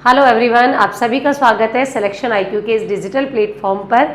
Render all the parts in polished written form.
Hello everyone, आप सभी का स्वागत है सिलेक्शन आईक्यू के इस डिजिटल प्लेटफॉर्म पर।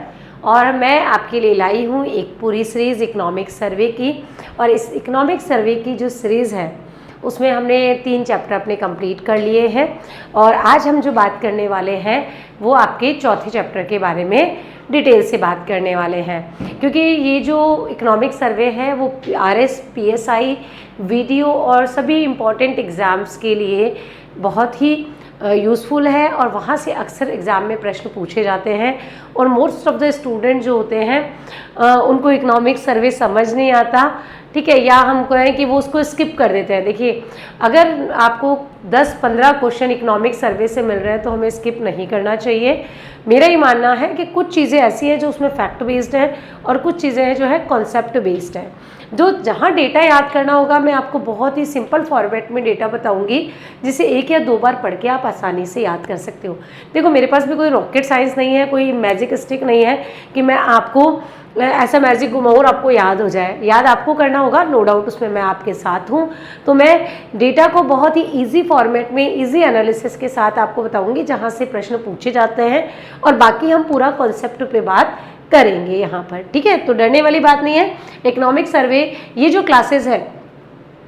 और मैं आपके लिए लाई हूँ एक पूरी सीरीज़ इकोनॉमिक सर्वे की। और इस इकोनॉमिक सर्वे की जो सीरीज़ है उसमें हमने 3 चैप्टर अपने कंप्लीट कर लिए हैं। और आज हम जो बात करने वाले हैं वो आपके चौथे चैप्टर के बारे में डिटेल से बात करने वाले हैं, क्योंकि ये जो इकोनॉमिक सर्वे है वो RS, PSI, वीडियो और सभी इम्पॉर्टेंट एग्ज़ाम्स के लिए बहुत ही यूज़फुल है और वहाँ से अक्सर एग्ज़ाम में प्रश्न पूछे जाते हैं। और मोस्ट ऑफ द स्टूडेंट जो होते हैं उनको इकोनॉमिक सर्वे समझ नहीं आता, ठीक है, या हम कहें कि वो उसको स्किप कर देते हैं। देखिए, अगर आपको 10-15 क्वेश्चन इकोनॉमिक सर्वे से मिल रहे हैं तो हमें स्किप नहीं करना चाहिए। मेरा ही मानना है कि कुछ चीज़ें ऐसी हैं जो उसमें फैक्ट बेस्ड है और कुछ चीज़ें हैं जो है कॉन्सेप्ट बेस्ड है। जो जहाँ डेटा याद करना होगा मैं आपको बहुत ही सिंपल फॉर्मेट में डेटा बताऊंगी, जिसे 1 या 2 बार पढ़ के आप आसानी से याद कर सकते हो। देखो, मेरे पास भी कोई रॉकेट साइंस नहीं है, कोई मैजिक स्टिक नहीं है कि मैं आपको ऐसा मैजिक घुमाऊँ और आपको याद हो जाए। याद आपको करना होगा, नो डाउट, उसमें मैं आपके साथ हूँ। तो मैं डेटा को बहुत ही इजी फॉर्मेट में, इजी एनालिसिस के साथ आपको बताऊंगी जहाँ से प्रश्न पूछे जाते हैं, और बाकी हम पूरा कॉन्सेप्ट पे बात करेंगे यहाँ पर, ठीक है। तो डरने वाली बात नहीं है। इकोनॉमिक सर्वे ये जो क्लासेस है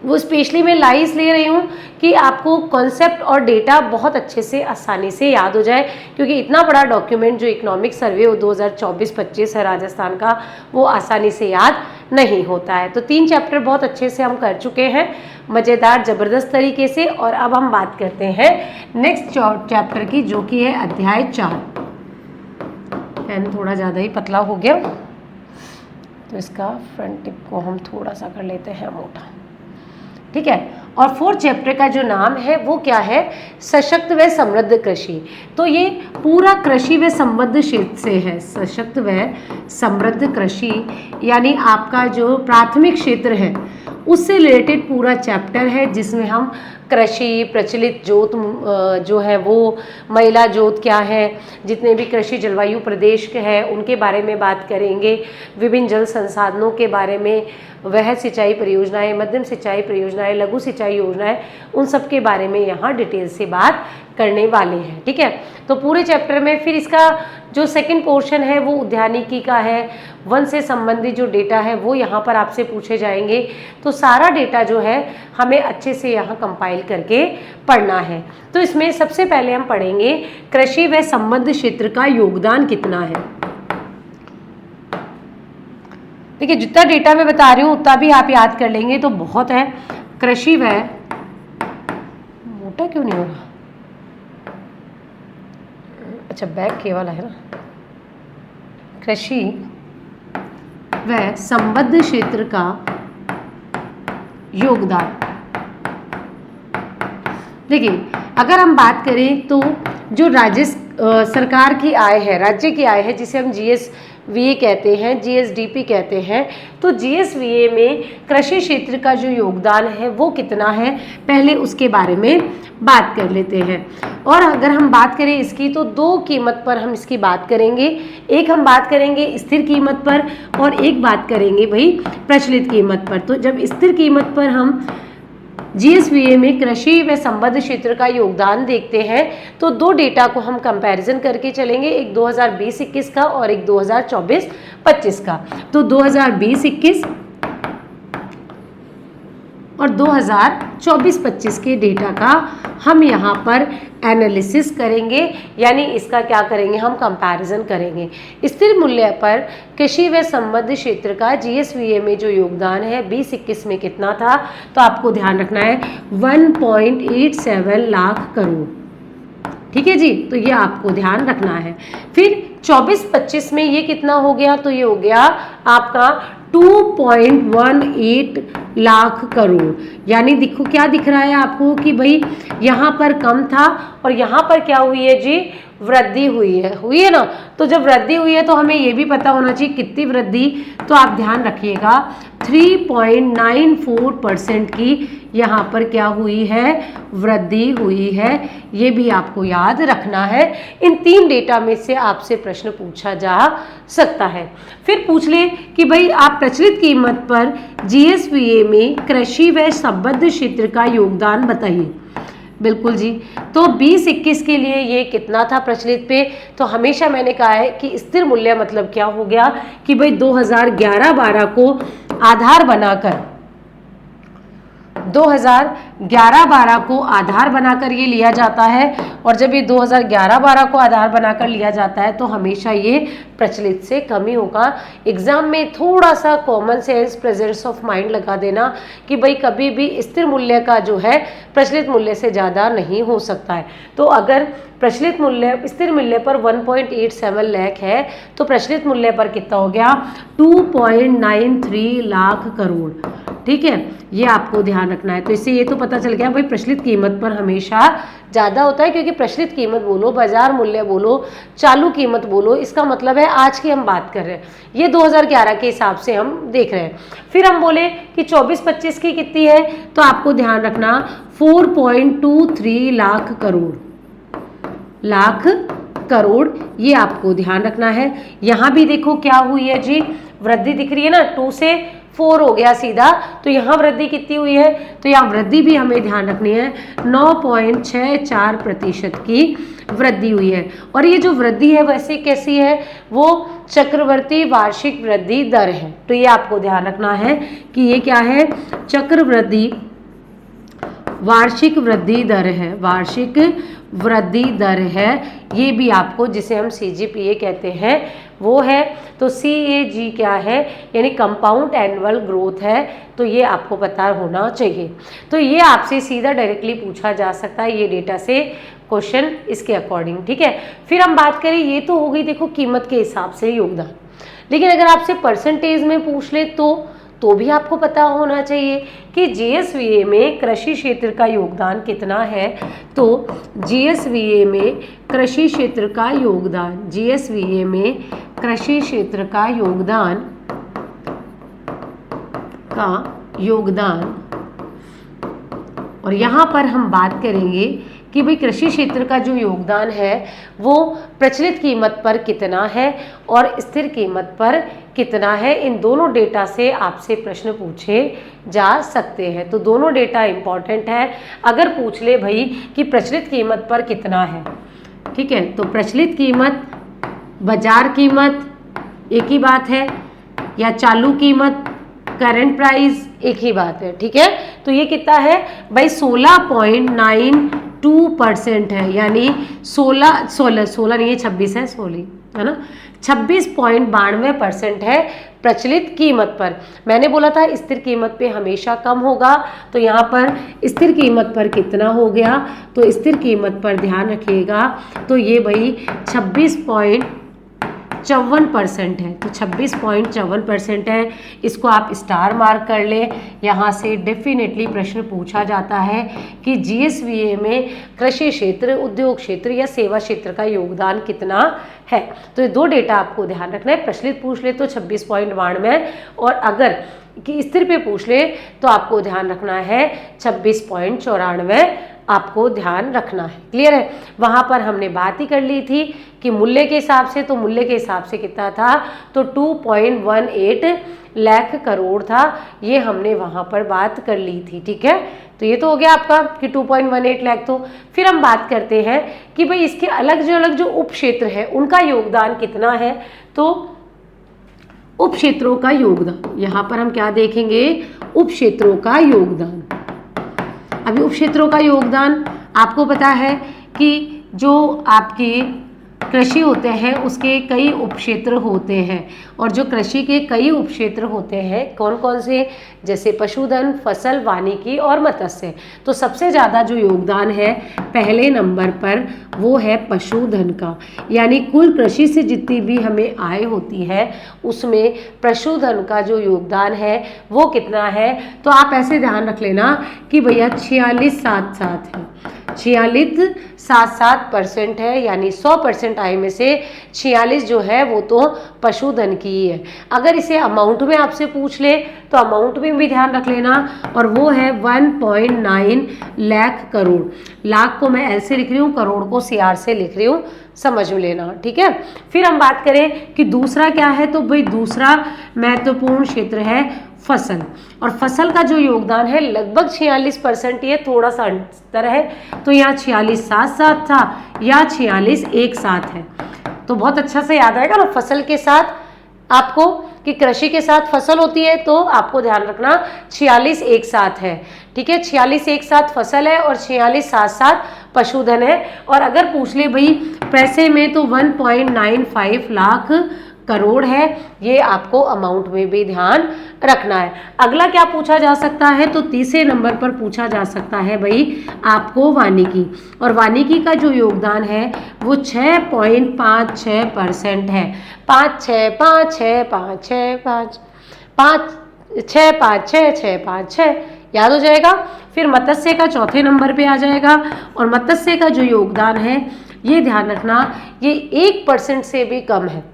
वो स्पेशली मैं लाई इसलिए रही हूँ कि आपको कॉन्सेप्ट और डेटा बहुत अच्छे से आसानी से याद हो जाए, क्योंकि इतना बड़ा डॉक्यूमेंट जो इकोनॉमिक सर्वे वो 2024-25 है राजस्थान का, वो आसानी से याद नहीं होता है। तो 3 चैप्टर बहुत अच्छे से हम कर चुके हैं, मज़ेदार ज़बरदस्त तरीके से। और अब हम बात करते हैं नेक्स्ट चैप्टर की, जो कि है अध्याय 4। पेन थोड़ा ज़्यादा ही पतला हो गया, तो इसका फ्रंट टिप को हम थोड़ा सा कर लेते हैं मोटा, ठीक है। और 4th चैप्टर का जो नाम है वो क्या है? सशक्त व समृद्ध कृषि। तो ये पूरा कृषि व संबद्ध क्षेत्र से है। सशक्त व समृद्ध कृषि यानी आपका जो प्राथमिक क्षेत्र है उससे रिलेटेड पूरा चैप्टर है, जिसमें हम कृषि, प्रचलित जोत जो है वो, महिला जोत क्या है, जितने भी कृषि जलवायु प्रदेश के हैं उनके बारे में बात करेंगे, विभिन्न जल संसाधनों के बारे में, वह सिंचाई परियोजनाएं, मध्यम सिंचाई परियोजनाएं, लघु सिंचाई योजनाएं, उन सब के बारे में यहाँ डिटेल से बात करने वाले हैं, ठीक है। तो पूरे चैप्टर में फिर इसका जो सेकंड पोर्शन है वो उद्यानिकी का है, वन से संबंधित जो डेटा है वो यहाँ पर आपसे पूछे जाएंगे। तो सारा डेटा जो है हमें अच्छे से यहाँ कंपाइल करके पढ़ना है। तो इसमें सबसे पहले हम पढ़ेंगे कृषि व संबद्ध क्षेत्र का योगदान कितना है। देखिए, जितना डेटा मैं बता रही हूँ उतना भी आप याद कर लेंगे तो बहुत है। कृषि व, मोटा क्यों नहीं हो रहा? अच्छा, बैक केवल है ना। कृषि व संबद्ध क्षेत्र का योगदान। देखिए, अगर हम बात करें तो जो सरकार की आय है, राज्य की आय है, जिसे हम GSVA कहते हैं, GSDP कहते हैं, तो GSVA में कृषि क्षेत्र का जो योगदान है वो कितना है, पहले उसके बारे में बात कर लेते हैं। और अगर हम बात करें इसकी तो 2 कीमत पर हम इसकी बात करेंगे। एक हम बात करेंगे स्थिर कीमत पर और एक बात करेंगे भाई प्रचलित कीमत पर। तो जब स्थिर कीमत पर हम GSVA में कृषि व संबद्ध क्षेत्र का योगदान देखते हैं तो 2 डेटा को हम कंपैरिजन करके चलेंगे, एक 2020-21 का और एक 2024-25 का। तो 2020-21 और 2024-25 के डेटा का हम यहाँ पर एनालिसिस करेंगे, यानी इसका क्या करेंगे, हम कंपैरिजन करेंगे। स्थिर मूल्य पर कृषि व संबद्ध क्षेत्र का GSVA में जो योगदान है 20-21 में कितना था, तो आपको ध्यान रखना है 1.87 लाख करोड़, ठीक है जी। तो ये आपको ध्यान रखना है। फिर 24-25 में ये कितना हो गया, तो ये हो गया आपका 2.18 लाख करोड़। यानी देखो क्या दिख रहा है आपको कि भाई यहाँ पर कम था और यहाँ पर क्या हुई है जी, वृद्धि हुई है ना। तो जब वृद्धि हुई है तो हमें ये भी पता होना चाहिए कितनी वृद्धि, तो आप ध्यान रखिएगा 3.94% की यहाँ पर क्या हुई है, वृद्धि हुई है। ये भी आपको याद रखना है। इन 3 डेटा में से आपसे प्रश्न पूछा जा सकता है। फिर पूछ ले कि भाई आप प्रचलित कीमत पर GSVA में कृषि व संबद्ध क्षेत्र का योगदान बताइए। बिल्कुल जी। तो 20-21 के लिए ये कितना था प्रचलित पे, तो हमेशा मैंने कहा है कि स्थिर मूल्य मतलब क्या हो गया कि भाई 2011-12 को आधार बनाकर 2011-12 को आधार बनाकर ये लिया जाता है। और जब ये 2011-12 को आधार बनाकर लिया जाता है तो हमेशा ये प्रचलित से कम ही होगा। एग्जाम में थोड़ा सा common sense, presence of mind लगा देना कि भाई कभी भी स्थिर मूल्य का जो है प्रचलित मूल्य से ज़्यादा नहीं हो सकता है। तो अगर प्रचलित मूल्य स्थिर मूल्य पर 1.87 लाख है तो प्रचलित मूल्य पर कितना हो गया 2.93 लाख करोड़। ठीक है, ये आपको ध्यान रखना है। तो इससे ये तो पता चल गया भाई प्रचलित कीमत पर हमेशा ज़्यादा होता है, क्योंकि प्रचलित कीमत बोलो, बाजार मूल्य बोलो, चालू कीमत बोलो, इसका मतलब है आज की हम बात कर रहे हैं, ये 2011 के हिसाब से हम देख रहे हैं। फिर हम बोले कि 24-25 की कितनी है, तो आपको ध्यान रखना 4.23 लाख करोड़, ये आपको ध्यान रखना है। यहाँ भी देखो क्या हुई है जी, वृद्धि दिख रही है ना, 2 से 4 हो गया सीधा, तो यहाँ वृद्धि कितनी हुई है, तो यहाँ वृद्धि भी हमें ध्यान रखनी है 9.64% की वृद्धि हुई है। और ये जो वृद्धि है वैसे कैसी है, वो चक्रवर्ती वार्षिक वृद्धि दर है। तो ये आपको ध्यान रखना है कि ये क्या है, चक्रवृद्धि वार्षिक वृद्धि दर है, वार्षिक वृद्धि दर है। ये भी आपको, जिसे हम CGPA कहते हैं, वो है। तो CAG क्या है, यानी कंपाउंड एनुअल ग्रोथ है। तो ये आपको पता होना चाहिए। तो ये आपसे सीधा डायरेक्टली पूछा जा सकता है ये डेटा से क्वेश्चन इसके अकॉर्डिंग। ठीक है, फिर हम बात करें, ये तो हो गई देखो कीमत के हिसाब से योगदान, लेकिन अगर आपसे परसेंटेज में पूछ ले तो भी आपको पता होना चाहिए कि GSVA में कृषि क्षेत्र का योगदान कितना है। तो GSVA में कृषि क्षेत्र का योगदान, GSVA में कृषि क्षेत्र का योगदान और यहाँ पर हम बात करेंगे कि भाई कृषि क्षेत्र का जो योगदान है वो प्रचलित कीमत पर कितना है और स्थिर कीमत पर कितना है। इन दोनों डेटा से आपसे प्रश्न पूछे जा सकते हैं। तो दोनों डेटा इंपॉर्टेंट है। अगर पूछ ले भाई कि प्रचलित कीमत पर कितना है, ठीक है, तो प्रचलित कीमत, बाजार कीमत एक ही बात है, या चालू कीमत, करंट प्राइस एक ही बात है। ठीक है, तो ये कितना है भाई 16.92% है, यानी 16 नहीं है, 26 है, 16 है ना, 26.92% है प्रचलित कीमत पर। मैंने बोला था स्थिर कीमत पे हमेशा कम होगा, तो यहाँ पर स्थिर कीमत पर कितना हो गया, तो स्थिर कीमत पर ध्यान रखिएगा, तो ये भाई 26.54% है। तो 26.54% है, इसको आप स्टार मार्क कर ले। यहाँ से डेफिनेटली प्रश्न पूछा जाता है कि GSVA में कृषि क्षेत्र, उद्योग क्षेत्र या सेवा क्षेत्र का योगदान कितना है। तो ये दो डेटा आपको ध्यान रखना है। प्रचलित पूछ ले तो 26.92, और अगर कि स्थिर पे पूछ ले तो आपको ध्यान रखना है 26.94 आपको ध्यान रखना है। क्लियर है, वहाँ पर हमने बात ही कर ली थी कि मूल्य के हिसाब से, तो मूल्य के हिसाब से कितना था, तो 2.18 लाख करोड़ था, ये हमने वहाँ पर बात कर ली थी। ठीक है, तो ये तो हो गया आपका कि 2.18 लाख। तो फिर हम बात करते हैं कि भाई इसके अलग जो उप क्षेत्र है उनका योगदान कितना है। तो उप क्षेत्रों का योगदान, यहाँ पर हम क्या देखेंगे, उप क्षेत्रों का योगदान। अभी उप क्षेत्रों का योगदान आपको पता है कि जो आपकी कृषि होते हैं उसके कई उपक्षेत्र होते हैं, और जो कृषि के कई उपक्षेत्र होते हैं कौन कौन से, जैसे पशुधन, फसल, वानिकी और मत्स्य। तो सबसे ज़्यादा जो योगदान है पहले नंबर पर वो है पशुधन का, यानी कुल कृषि से जितनी भी हमें आय होती है उसमें पशुधन का जो योगदान है वो कितना है। तो आप ऐसे ध्यान रख लेना कि भैया 46.77 है, 46.77% है, यानी 100% आय में से 46 जो है वो तो पशुधन की ही है। अगर इसे अमाउंट में आपसे पूछ ले तो अमाउंट में भी ध्यान रख लेना, और वो है 1.9 लाख करोड़। लाख को मैं एल से लिख रही हूँ, करोड़ को CR से लिख रही हूँ, समझ में लेना। ठीक है, फिर हम बात करें कि दूसरा क्या है, तो भाई दूसरा महत्वपूर्ण क्षेत्र है फसल, और फसल का जो योगदान है लगभग 46%, ये थोड़ा सा अंतर है, तो यहाँ 46 साथ साथ था या 46 एक साथ है। तो बहुत अच्छा से याद आएगा ना फसल के साथ आपको, कि कृषि के साथ फसल होती है, तो आपको ध्यान रखना 46 एक साथ है, ठीक है। 46 एक साथ फसल है और 46 साथ साथ पशुधन है। और अगर पूछ ले भाई पैसे में, तो 1.95 लाख करोड़ है, ये आपको अमाउंट में भी ध्यान रखना है। अगला क्या पूछा जा सकता है, तो तीसरे नंबर पर पूछा जा सकता है भाई आपको वानिकी, और वानिकी का जो योगदान है वो 6.56% है। 5 6 5 6 5 6 5 5 6 5 6 6 5 6 याद हो जाएगा। फिर मत्स्य का चौथे नंबर पे आ जाएगा, और मत्स्य का जो योगदान है ये ध्यान रखना ये 1% से भी कम है,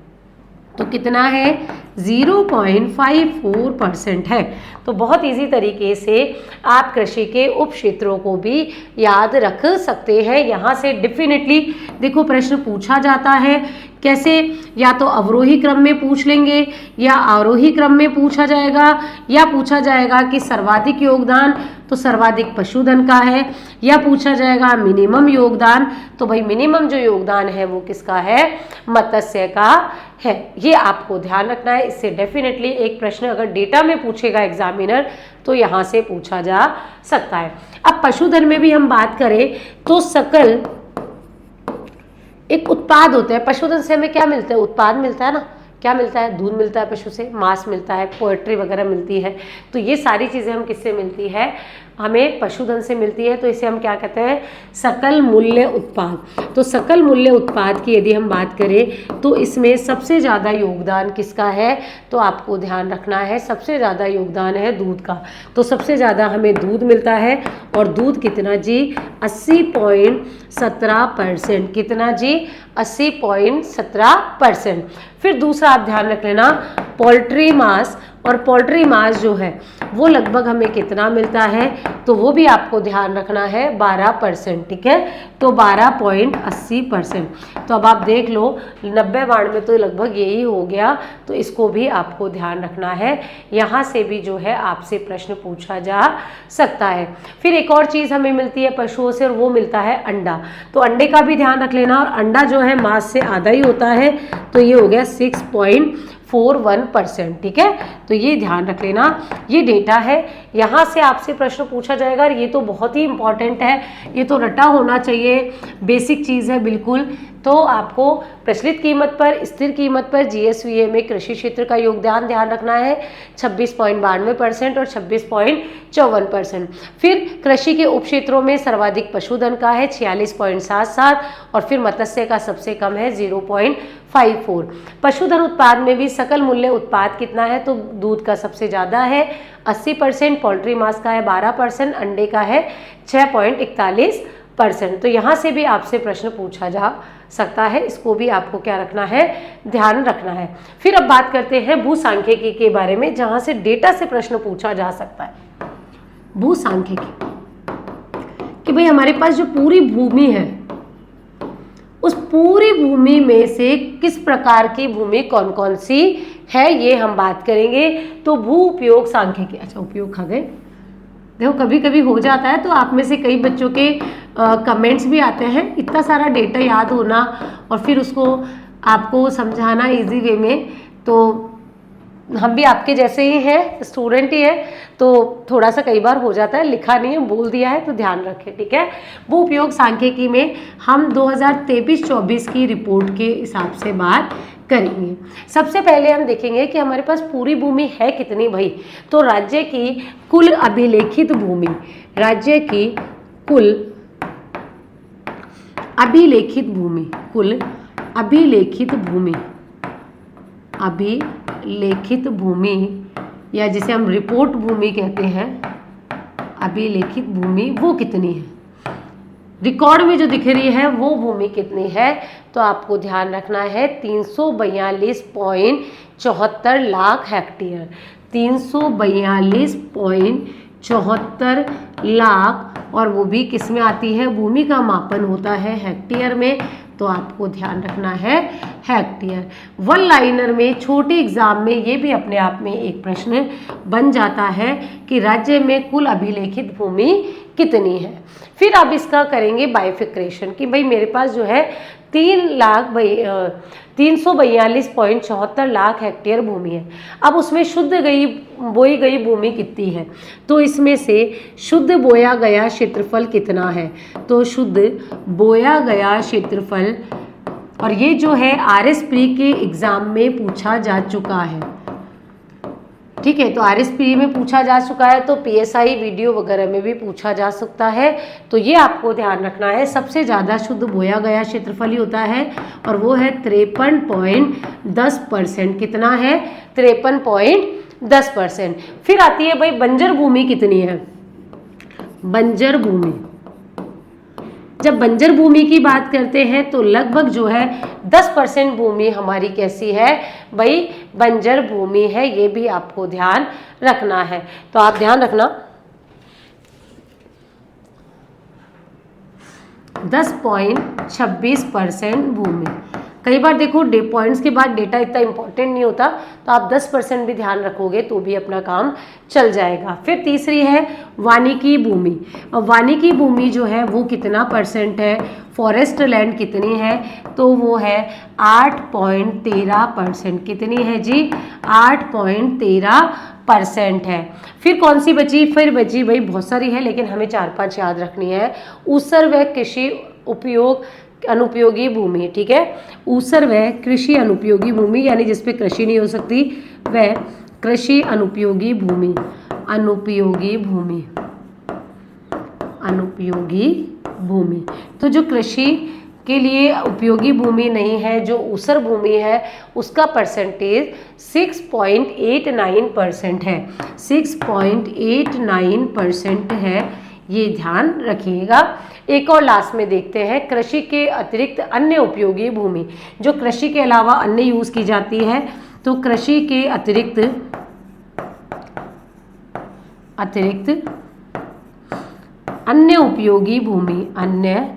तो कितना है 0.54% है। तो बहुत इजी तरीके से आप कृषि के उप क्षेत्रों को भी याद रख सकते हैं। यहाँ से डेफिनेटली देखो प्रश्न पूछा जाता है कैसे, या तो अवरोही क्रम में पूछ लेंगे या आरोही क्रम में पूछा जाएगा, या पूछा जाएगा कि सर्वाधिक योगदान, तो सर्वाधिक पशुधन का है, या पूछा जाएगा मिनिमम योगदान, तो भाई मिनिमम जो योगदान है वो किसका है, मत्स्य का है। ये आपको ध्यान रखना है। इससे डेफिनेटली एक प्रश्न अगर डेटा में पूछेगा एग्जामिनर तो यहाँ से पूछा जा सकता है। अब पशुधन में भी हम बात करें तो सकल एक उत्पाद होता है। पशुधन से हमें क्या मिलता है, उत्पाद मिलता है ना, क्या मिलता है, दूध मिलता है पशु से, मांस मिलता है, पोल्ट्री वगैरह मिलती है। तो ये सारी चीज़ें हम किससे मिलती है, हमें पशुधन से मिलती है। तो इसे हम क्या कहते हैं, सकल मूल्य उत्पाद। तो सकल मूल्य उत्पाद की यदि हम बात करें तो इसमें सबसे ज़्यादा योगदान किसका है, तो आपको ध्यान रखना है सबसे ज़्यादा योगदान है दूध का। तो सबसे ज़्यादा हमें दूध मिलता है, और दूध कितना जी, 80.17%। कितना जी, 80.17%। फिर दूसरा आप ध्यान रख लेना पोल्ट्री मांस, और पोल्ट्री मांस जो है वो लगभग हमें कितना मिलता है, तो वो भी आपको ध्यान रखना है 12%, ठीक है। तो 12.80%। तो अब आप देख लो 90-92 में तो लगभग यही हो गया, तो इसको भी आपको ध्यान रखना है। यहाँ से भी जो है आपसे प्रश्न पूछा जा सकता है। फिर एक और चीज़ हमें मिलती है पशुओं से, और वो मिलता है अंडा। तो अंडे का भी ध्यान रख लेना, और अंडा जो है मांस से आधा ही होता है, तो ये हो गया 6.41%, ठीक है। तो ये ध्यान रख लेना, ये डेटा है। यहाँ से आपसे प्रश्न पूछा जाएगा, और ये तो बहुत ही इंपॉर्टेंट है, ये तो रटा होना चाहिए, बेसिक चीज़ है बिल्कुल। तो आपको प्रचलित कीमत पर, स्थिर कीमत पर जीएसवीए में कृषि क्षेत्र का योगदान ध्यान रखना है 26.92% और 26.54%। फिर कृषि के उप क्षेत्रों में सर्वाधिक पशुधन का है 46.77, और फिर मत्स्य का सबसे कम है 0.54। पशुधन उत्पाद में भी सकल मूल्य उत्पाद कितना है, तो दूध का सबसे ज़्यादा है 80%, पोल्ट्री मांस का है 12%, अंडे का है 6.41%। तो यहाँ से भी आपसे प्रश्न पूछा जा सकता है, इसको भी आपको क्या रखना है, ध्यान रखना है। फिर अब बात करते हैं भूसांख्यिकी के बारे में, जहाँ से डेटा से प्रश्न पूछा जा सकता है। भूसांख्यिकी कि भाई हमारे पास जो पूरी भूमि है, उस पूरी भूमि में से किस प्रकार की भूमि कौन कौन सी है, ये हम बात करेंगे। तो भू उपयोग सांख्यिकी, अच्छा उपयोग खा गए, देखो कभी कभी हो जाता है, तो आप में से कई बच्चों के कमेंट्स भी आते हैं, इतना सारा डेटा याद होना और फिर उसको आपको समझाना इजी वे में। तो हम भी आपके जैसे ही हैं, स्टूडेंट ही है, तो थोड़ा सा कई बार हो जाता है, लिखा नहीं है, बोल दिया है, तो ध्यान रखें, ठीक है। भू उपयोग सांख्यिकी में हम 2023-24 की रिपोर्ट के हिसाब से बात करेंगे। सबसे पहले हम देखेंगे कि हमारे पास पूरी भूमि है कितनी भाई। तो राज्य की कुल अभिलेखित भूमि, राज्य की कुल अभिलेखित भूमि, कुल अभिलेखित भूमि, अभिलेखित भूमि या जिसे हम रिपोर्ट भूमि कहते हैं, अभिलेखित भूमि वो कितनी है, रिकॉर्ड में जो दिख रही है वो भूमि कितनी है। तो आपको ध्यान रखना है 342.74 लाख हेक्टेयर, 342.74 लाख, और वो भी किस में आती है, भूमि का मापन होता है हेक्टेयर में। तो आपको ध्यान रखना है हेक्टेयर। वन लाइनर में छोटे एग्जाम में ये भी अपने आप में एक प्रश्न बन जाता है कि राज्य में कुल अभिलेखित भूमि कितनी है। फिर अब इसका करेंगे बाइफिक्रेशन कि भाई मेरे पास जो है 342.74 लाख हेक्टेयर भूमि है। अब उसमें शुद्ध बोई गई भूमि कितनी है, तो इसमें से शुद्ध बोया गया क्षेत्रफल कितना है, तो शुद्ध बोया गया क्षेत्रफल, और ये जो है RS प्री के एग्जाम में पूछा जा चुका है, ठीक है। तो RS प्री में पूछा जा चुका है, तो PSI वीडियो वगैरह में भी पूछा जा सकता है। तो ये आपको ध्यान रखना है, सबसे ज़्यादा शुद्ध बोया गया क्षेत्रफल ही होता है और वो है 53.10%। कितना है? 53.10%। फिर आती है भाई बंजर भूमि कितनी है। बंजर भूमि, जब बंजर भूमि की बात करते हैं तो लगभग जो है 10% भूमि हमारी कैसी है भाई, बंजर भूमि है। ये भी आपको ध्यान रखना है, तो आप ध्यान रखना 10.26% भूमि। कई बार देखो पॉइंट्स के बाद डेटा इतना इंपॉर्टेंट नहीं होता, तो आप 10% भी ध्यान रखोगे तो भी अपना काम चल जाएगा। फिर तीसरी है वानिकी भूमि। अब वानिकी भूमि जो है वो कितना परसेंट है, फॉरेस्ट लैंड कितनी है, तो वो है 8.13%। कितनी है जी? 8.13% है। फिर कौन सी बची? फिर बची भाई बहुत सारी है, लेकिन हमें 4-5 याद रखनी है। ऊसर व कृषि अनुपयोगी भूमि, ठीक है। ऊसर व कृषि अनुपयोगी भूमि यानी जिसपे कृषि नहीं हो सकती, वह कृषि अनुपयोगी भूमि, अनुपयोगी भूमि, अनुपयोगी भूमि। तो जो कृषि के लिए उपयोगी भूमि नहीं है, जो ऊसर भूमि है, उसका परसेंटेज 6.89% है। 6.89% है, ये ध्यान रखिएगा। एक और लास्ट में देखते हैं कृषि के अतिरिक्त अन्य उपयोगी भूमि, जो कृषि के अलावा अन्य यूज की जाती है। तो कृषि के अतिरिक्त अन्य उपयोगी भूमि, अन्य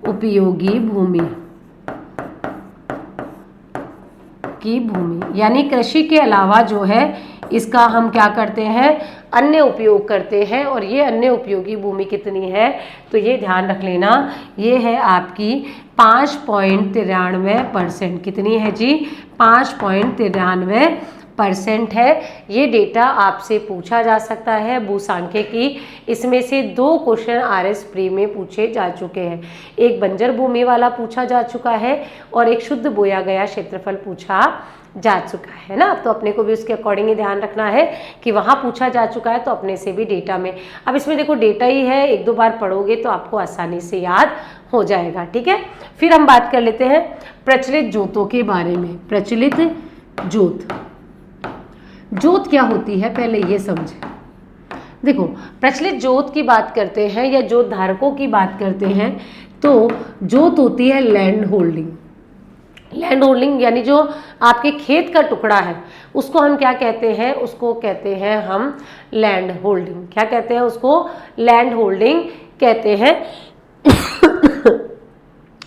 उपयोगी भूमि की भूमि, यानी कृषि के अलावा जो है इसका हम क्या करते हैं, अन्य उपयोग करते हैं। और ये अन्य उपयोगी भूमि कितनी है, तो ये ध्यान रख लेना, ये है आपकी 5.93%। कितनी है जी? 5.93% है। ये डेटा आपसे पूछा जा सकता है भूसांख्यिकी। इसमें से 2 क्वेश्चन RS प्री में पूछे जा चुके हैं। एक बंजर भूमि वाला पूछा जा चुका है और एक शुद्ध बोया गया क्षेत्रफल पूछा जा चुका है ना। तो अपने को भी उसके अकॉर्डिंग ही ध्यान रखना है कि वहाँ पूछा जा चुका है, तो अपने से भी डेटा में, अब इसमें देखो डेटा ही है, 1-2 बार पढ़ोगे तो आपको आसानी से याद हो जाएगा, ठीक है। फिर हम बात कर लेते हैं प्रचलित जोतों के बारे में। प्रचलित जोत, जोत क्या होती है पहले ये समझें। देखो प्रचलित जोत की बात करते हैं या जोत धारकों की बात करते हैं, तो जोत होती है लैंड होल्डिंग। लैंड होल्डिंग यानी जो आपके खेत का टुकड़ा है उसको हम क्या कहते हैं, उसको कहते हैं हम लैंड होल्डिंग। क्या कहते हैं उसको? लैंड होल्डिंग कहते हैं।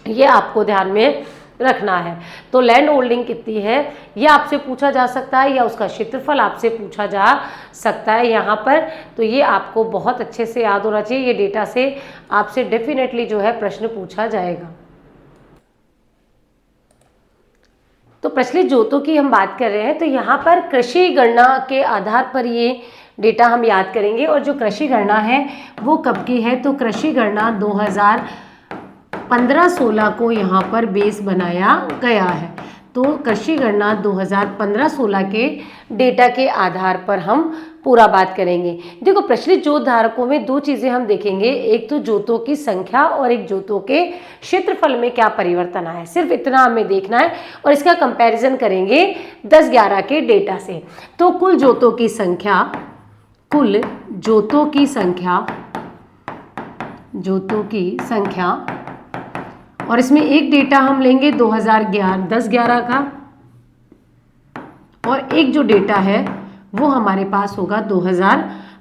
ये आपको ध्यान में रखना है। तो लैंड होल्डिंग कितनी है ये आपसे पूछा जा सकता है, या उसका क्षेत्रफल आपसे पूछा जा सकता है यहाँ पर। तो ये आपको बहुत अच्छे से याद होना चाहिए, ये डेटा से आपसे डेफिनेटली जो है प्रश्न पूछा जाएगा। तो प्रचलित जोतों की हम बात कर रहे हैं, तो यहाँ पर कृषि गणना के आधार पर ये डेटा हम याद करेंगे। और जो कृषि गणना है वो कब की है, तो कृषि गणना 2015-16 को यहाँ पर बेस बनाया गया है। तो कृषि गणना 2015-16 के डेटा के आधार पर हम पूरा बात करेंगे। देखो प्रचलित जोत धारकों में 2 चीज़ें हम देखेंगे, एक तो जोतों की संख्या और एक जोतों के क्षेत्रफल में क्या परिवर्तन आया है, सिर्फ इतना हमें देखना है। और इसका कंपैरिजन करेंगे 10-11 के डेटा से। तो कुल जोतों की संख्या, कुल जोतों की संख्या, जोतों की संख्या, और इसमें एक डेटा हम लेंगे 2010-11 का, और एक जो डेटा है वो हमारे पास होगा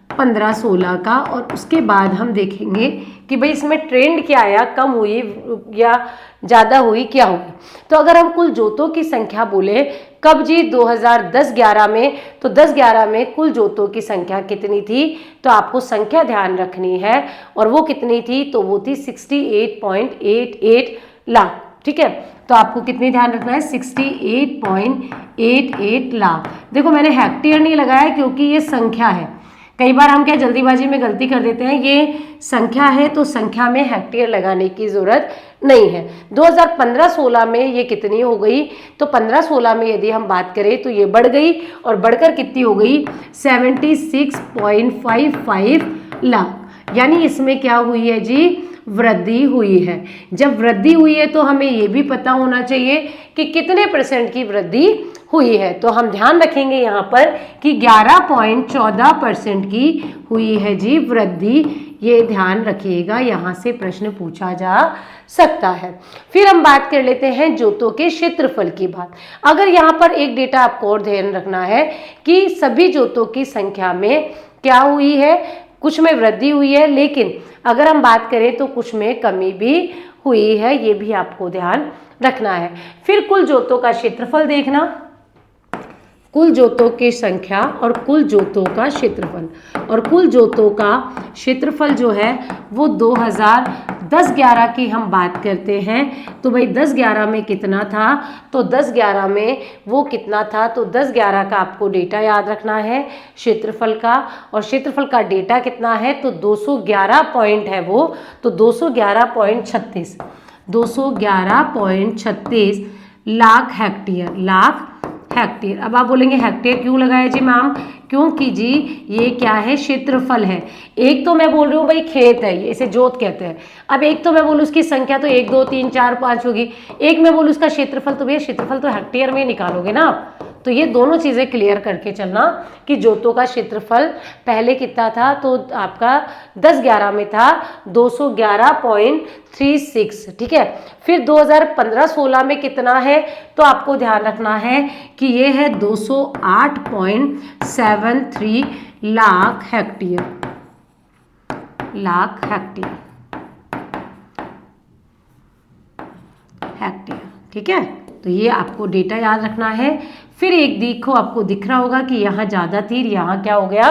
15-16 का, और उसके बाद हम देखेंगे कि भाई इसमें ट्रेंड क्या आया, कम हुई या ज़्यादा हुई, क्या हुई। तो अगर हम कुल जोतों की संख्या बोले कब जी, 2010-11 में, तो 10-11 में कुल जोतों की संख्या कितनी थी, तो आपको संख्या ध्यान रखनी है, और वो कितनी थी, तो वो थी 68.88 लाख। ठीक है, तो आपको कितनी ध्यान रखना है, 68.88 लाख। देखो मैंने हेक्टेयर नहीं लगाया क्योंकि ये संख्या है, कई बार हम क्या जल्दीबाजी में गलती कर देते हैं, ये संख्या है तो संख्या में हेक्टेयर लगाने की जरूरत नहीं है। 2015-16 में ये कितनी हो गई, तो 15-16 में यदि हम बात करें तो ये बढ़ गई, और बढ़कर कितनी हो गई, 76.55 लाख। यानी इसमें क्या हुई है जी, वृद्धि हुई है। जब वृद्धि हुई है तो हमें ये भी पता होना चाहिए कि कितने % की वृद्धि हुई है। तो हम ध्यान रखेंगे यहाँ पर कि 11.14% की हुई है जी वृद्धि, ये ध्यान रखिएगा, यहाँ से प्रश्न पूछा जा सकता है। फिर हम बात कर लेते हैं जोतों के क्षेत्रफल की बात। अगर यहाँ पर एक डेटा आपको और ध्यान रखना है कि सभी जोतों की संख्या में क्या हुई है, कुछ में वृद्धि हुई है, लेकिन अगर हम बात करें तो कुछ में कमी भी हुई है, ये भी आपको ध्यान रखना है। फिर कुल जोतों का क्षेत्रफल देखना, कुल जोतों की संख्या और कुल जोतों का क्षेत्रफल, और कुल जोतों का क्षेत्रफल जो है वो 2010-11 की हम बात करते हैं, तो भाई 10-11 में कितना था, तो 10-11 में वो कितना था, तो 10-11 का आपको डेटा याद रखना है क्षेत्रफल का, और क्षेत्रफल का डेटा कितना है, तो 211 पॉइंट है वो, तो 211.36 लाख हेक्टेयर, हेक्टेयर। अब आप बोलेंगे हेक्टेयर क्यों लगाया जी मैम, क्योंकि जी ये क्या है, क्षेत्रफल है। एक तो मैं बोल रही हूँ भाई खेत है, ये इसे जोत कहते हैं। अब एक तो मैं बोलूँ उसकी संख्या तो 1 2 3 4 5 होगी, एक मैं बोलूँ उसका क्षेत्रफल, तो भैया क्षेत्रफल तो हेक्टेयर में निकालोगे ना। तो ये दोनों चीज़ें क्लियर करके चलना कि जोतों का क्षेत्रफल पहले कितना था, तो आपका 10-11 में था 211.36। ठीक है, फिर 2015-16 में कितना है, तो आपको ध्यान रखना है कि ये है 208.73 लाख हेक्टेयर, हेक्टेयर। ठीक है, तो ये आपको डेटा याद रखना है। फिर एक देखो आपको दिख रहा होगा कि यहाँ ज़्यादा थी, यहाँ क्या हो गया,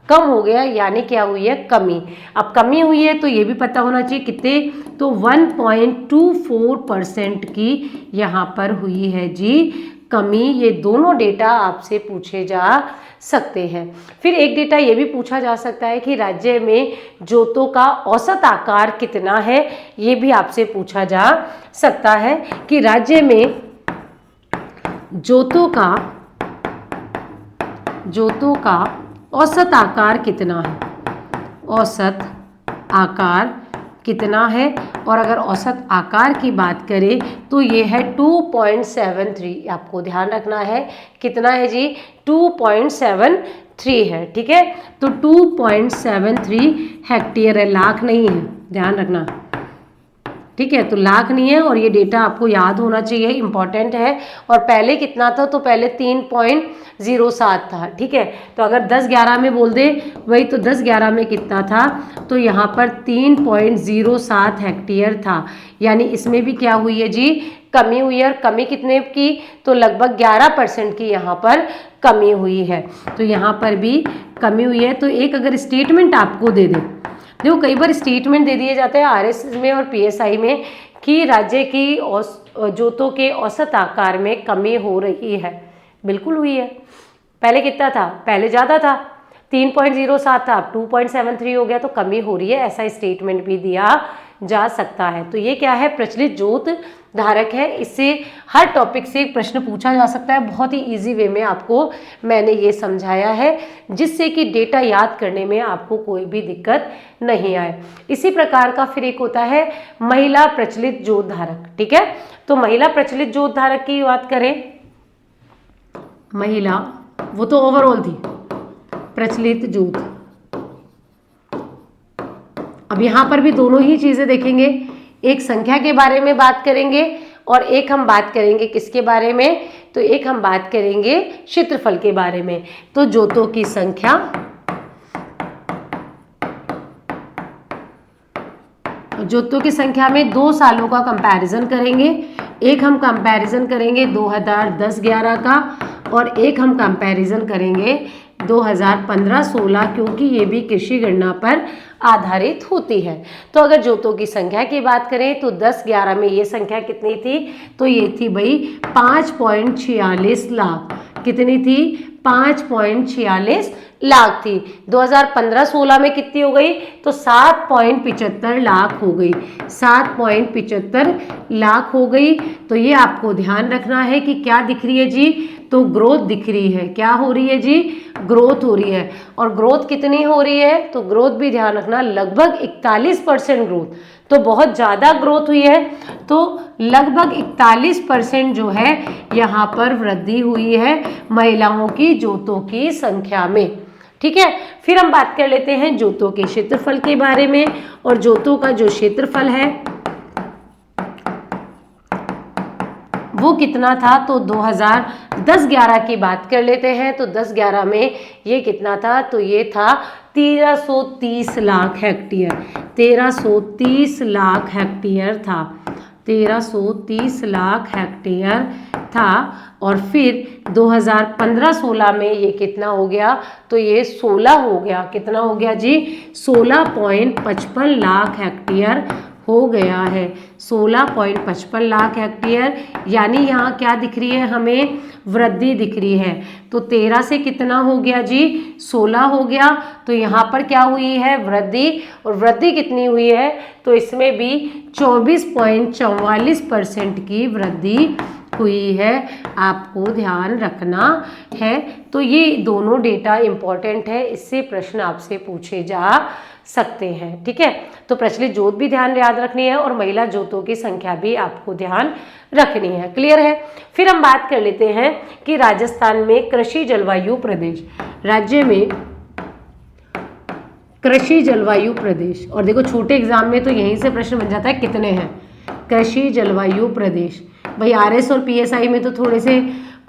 कम हो गया, यानी क्या हुई है, कमी। अब कमी हुई है तो ये भी पता होना चाहिए कितने, तो 1.24% की यहाँ पर हुई है जी कमी। ये दोनों डेटा आपसे पूछे जा सकते हैं। फिर एक डेटा ये भी पूछा जा सकता है कि राज्य में जोतों का औसत आकार कितना है, ये भी आपसे पूछा जा सकता है कि राज्य में जोतों का औसत आकार कितना है, औसत आकार कितना है। और अगर औसत आकार की बात करें तो ये है 2.73, आपको ध्यान रखना है कितना है जी, 2.73 है। ठीक है, तो 2.73 हेक्टेयर है, लाख नहीं है, ध्यान रखना। ठीक है, तो लाख नहीं है, और ये डेटा आपको याद होना चाहिए, इंपॉर्टेंट है। और पहले कितना था, तो पहले 3.07 था। ठीक है, तो अगर 10-11 में बोल दे वही, तो 10-11 में कितना था, तो यहाँ पर 3.07 हेक्टेयर था। यानी इसमें भी क्या हुई है जी, कमी हुई है। और कमी कितने की, तो लगभग 11% की यहाँ पर कमी हुई है। तो यहाँ पर भी कमी हुई है। तो एक अगर स्टेटमेंट आपको दे दे, देखो कई बार स्टेटमेंट दे दिए जाते हैं आरएस में और पीएसआई में कि राज्य की जोतों के औसत आकार में कमी हो रही है। बिल्कुल हुई है। पहले कितना था, पहले ज़्यादा था, 3.07 था, अब 2.73 हो गया, तो कमी हो रही है, ऐसा स्टेटमेंट भी दिया जा सकता है। तो ये क्या है, प्रचलित जोत धारक है। इससे हर टॉपिक से एक प्रश्न पूछा जा सकता है। बहुत ही इजी वे में आपको मैंने ये समझाया है, जिससे कि डेटा याद करने में आपको कोई भी दिक्कत नहीं आए। इसी प्रकार का फिर एक होता है महिला प्रचलित जोत धारक। ठीक है, तो महिला प्रचलित जोत धारक की बात करें, महिला वो तो ओवरऑल थी, प्रचलित जोत। अब यहाँ पर भी दोनों ही चीजें देखेंगे, एक संख्या के बारे में बात करेंगे और एक हम बात करेंगे किसके बारे में, तो एक हम बात करेंगे क्षेत्रफल के बारे में। तो जोतों की संख्या जोतों की संख्या में 2 सालों का कंपैरिजन करेंगे। एक हम कंपैरिजन करेंगे 2010-11 का और एक हम कंपैरिजन करेंगे 2015-16, क्योंकि ये भी कृषि गणना पर आधारित होती है। तो अगर जोतों की संख्या की बात करें तो 10-11 में ये संख्या कितनी थी, तो ये थी भाई 5.46 लाख। कितनी थी? 5.46 लाख थी। 2015-16 में कितनी हो गई, तो 7.75 लाख हो गई। 7.75 लाख हो गई। तो ये आपको ध्यान रखना है कि क्या दिख रही है जी, तो ग्रोथ दिख रही है। क्या हो रही है जी, ग्रोथ हो रही है। और ग्रोथ कितनी हो रही है, तो ग्रोथ भी ध्यान रखना, लगभग 41% ग्रोथ, तो बहुत ज़्यादा ग्रोथ हुई है। तो लगभग 41% जो है यहाँ पर वृद्धि हुई है महिलाओं की जोतों की संख्या में। ठीक है, फिर हम बात कर लेते हैं जोतों के क्षेत्रफल के बारे में। और जोतों का जो क्षेत्रफल है वो कितना था, तो 2010-11 की बात कर लेते हैं। तो 10-11 में ये कितना था, तो ये था 1330 लाख हेक्टेयर। 1330 लाख हेक्टेयर था। 1330 लाख हेक्टेयर था। और फिर 2015-16 में ये कितना हो गया, तो ये 16 हो गया। कितना हो गया जी, 16.55 लाख हेक्टेयर हो गया है। 16.55 लाख हेक्टेयर, यानी यहाँ क्या दिख रही है, हमें वृद्धि दिख रही है। तो 13 से कितना हो गया जी, 16 हो गया। तो यहाँ पर क्या हुई है, वृद्धि। और वृद्धि कितनी हुई है, तो इसमें भी 24.44% की वृद्धि हुई है। आपको ध्यान रखना है। तो ये दोनों डेटा इंपॉर्टेंट है, इससे प्रश्न आपसे पूछे जा सकते हैं। ठीक है, तो प्रचलित जोत भी ध्यान याद रखनी है और महिला जोतों की संख्या भी आपको ध्यान रखनी है। क्लियर है। फिर हम बात कर लेते हैं कि राजस्थान में कृषि जलवायु प्रदेश, राज्य में कृषि जलवायु प्रदेश। और देखो छोटे एग्जाम में तो यहीं से प्रश्न बन जाता है कितने हैं, कृषि जलवायु प्रदेश। भाई आरएस और पीएसआई में तो थोड़े से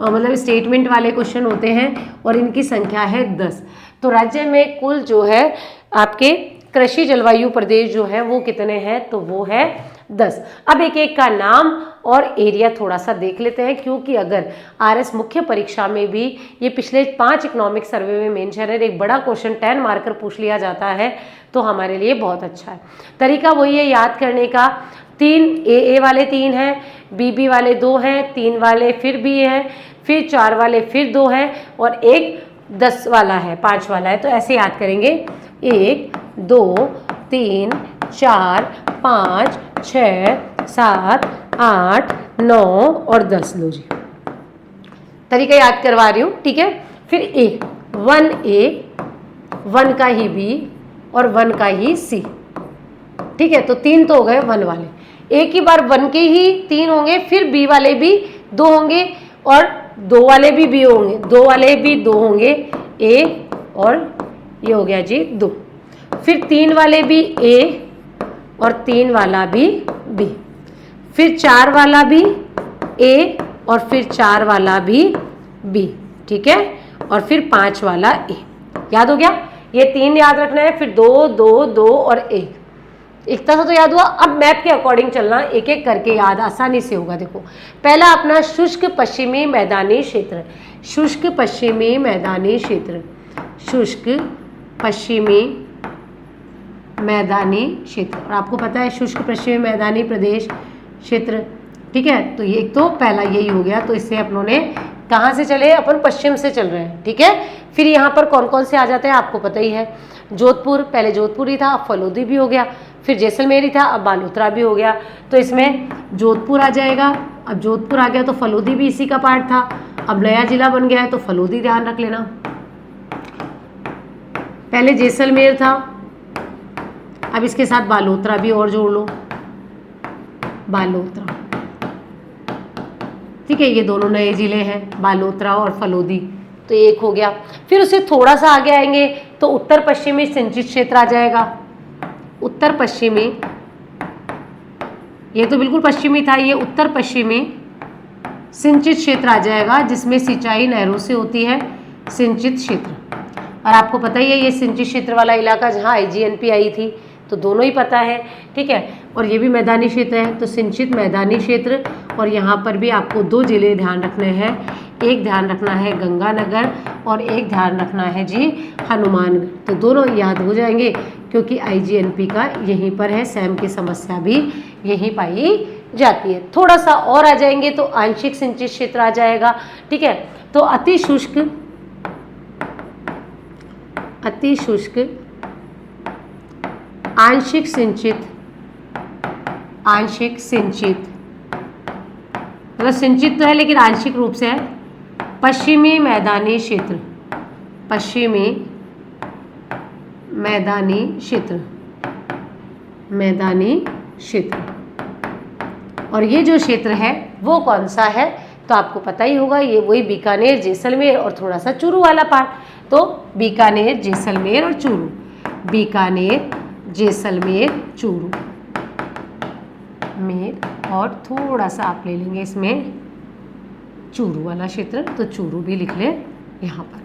मतलब स्टेटमेंट वाले क्वेश्चन होते हैं और इनकी संख्या है 10। तो राज्य में कुल जो है आपके कृषि जलवायु प्रदेश जो है वो कितने हैं, तो वो है 10। अब एक एक का नाम और एरिया थोड़ा सा देख लेते हैं, क्योंकि अगर आरएस मुख्य परीक्षा में भी ये पिछले 5 इकोनॉमिक सर्वे में मेंशन है, एक बड़ा क्वेश्चन 10 मार्कर पूछ लिया जाता है तो हमारे लिए बहुत अच्छा है। तरीका वही है याद करने का, 3 ए वाले 3 हैं, बी वाले 2 हैं, 3 वाले फिर बी हैं, फिर 4 वाले फिर 2 हैं और एक 10 वाला है, 5 वाला है। तो ऐसे याद करेंगे 1 2 3 4 5 6 7 8 9 और 10। लो जी, तरीका याद करवा रही हूँ। ठीक है, फिर ए 1 का ही बी और 1 का ही सी। ठीक है, तो 3 तो हो गए 1 वाले, एक ही बार 1 के ही 3 होंगे, फिर बी वाले भी 2 होंगे और 2 वाले भी बी होंगे, 2 वाले भी 2 होंगे, ए और ये हो गया जी 2। फिर 3 वाले भी ए और 3 वाला भी बी, फिर 4 वाला भी ए और फिर 4 वाला भी बी। ठीक है, और फिर 5 वाला ए। याद हो गया, ये 3 याद रखना है, फिर 2 2 2 और 1। एक तरह से तो याद हुआ। अब मैप के अकॉर्डिंग चलना, एक एक करके याद आसानी से होगा। देखो पहला अपना शुष्क पश्चिमी मैदानी क्षेत्र, शुष्क पश्चिमी मैदानी क्षेत्र, शुष्क पश्चिमी मैदानी क्षेत्र। और आपको पता है शुष्क पश्चिमी मैदानी प्रदेश क्षेत्र। ठीक है, तो ये एक तो पहला यही हो गया। तो इससे अपनों ने कहाँ से चले, अपन पश्चिम से चल रहे हैं। ठीक है, फिर यहाँ पर कौन कौन से आ जाते हैं आपको पता ही है। जोधपुर, पहले जोधपुर ही था, अब फलोदी भी हो गया, फिर जैसलमेर ही था, अब बालोतरा भी हो गया। तो इसमें जोधपुर आ जाएगा। अब जोधपुर आ गया तो फलोदी भी इसी का पार्ट था। अब नया जिला बन गया है तो फलोदी ध्यान रख लेना। पहले जैसलमेर था, अब इसके साथ बालोतरा भी और जोड़ लो, बालोतरा। ठीक है, ये दोनों नए जिले हैं, बालोतरा और फलोदी। तो एक हो गया। फिर उसे थोड़ा सा आगे आएंगे तो उत्तर पश्चिमी सिंचित क्षेत्र आ जाएगा। उत्तर पश्चिमी, ये तो बिल्कुल पश्चिमी था, ये उत्तर पश्चिमी सिंचित क्षेत्र आ जाएगा, जिसमें सिंचाई नहरों से होती है, सिंचित क्षेत्र। और आपको पता ही है ये सिंचित क्षेत्र वाला इलाका जहाँ IGNP आई थी, तो तो दोनों ही पता है, ठीक है। और ये भी मैदानी क्षेत्र है, तो सिंचित मैदानी क्षेत्र। और यहाँ पर भी आपको 2 जिले ध्यान रखने हैं, एक ध्यान रखना है गंगानगर और एक ध्यान रखना है जी हनुमानगढ़। तो दोनों याद हो जाएंगे क्योंकि IGNP का यहीं पर है, सैम की समस्या भी यहीं पाई जाती है। थोड़ा सा और आ जाएंगे तो आंशिक सिंचित क्षेत्र आ जाएगा, ठीक है। तो अति शुष्क, आंशिक सिंचित, मतलब सिंचित तो है लेकिन आंशिक रूप से है, पश्चिमी मैदानी क्षेत्र, मैदानी क्षेत्र। और ये जो क्षेत्र है वो कौन सा है, तो आपको पता ही होगा, ये वही बीकानेर, जैसलमेर और थोड़ा सा चूरू वाला पार्ट। तो बीकानेर, जैसलमेर और चूरू, बीकानेर, जैसलमेर, चूरू में, और थोड़ा सा आप ले लेंगे इसमें चूरू वाला क्षेत्र, तो चूरू भी लिख ले यहाँ पर,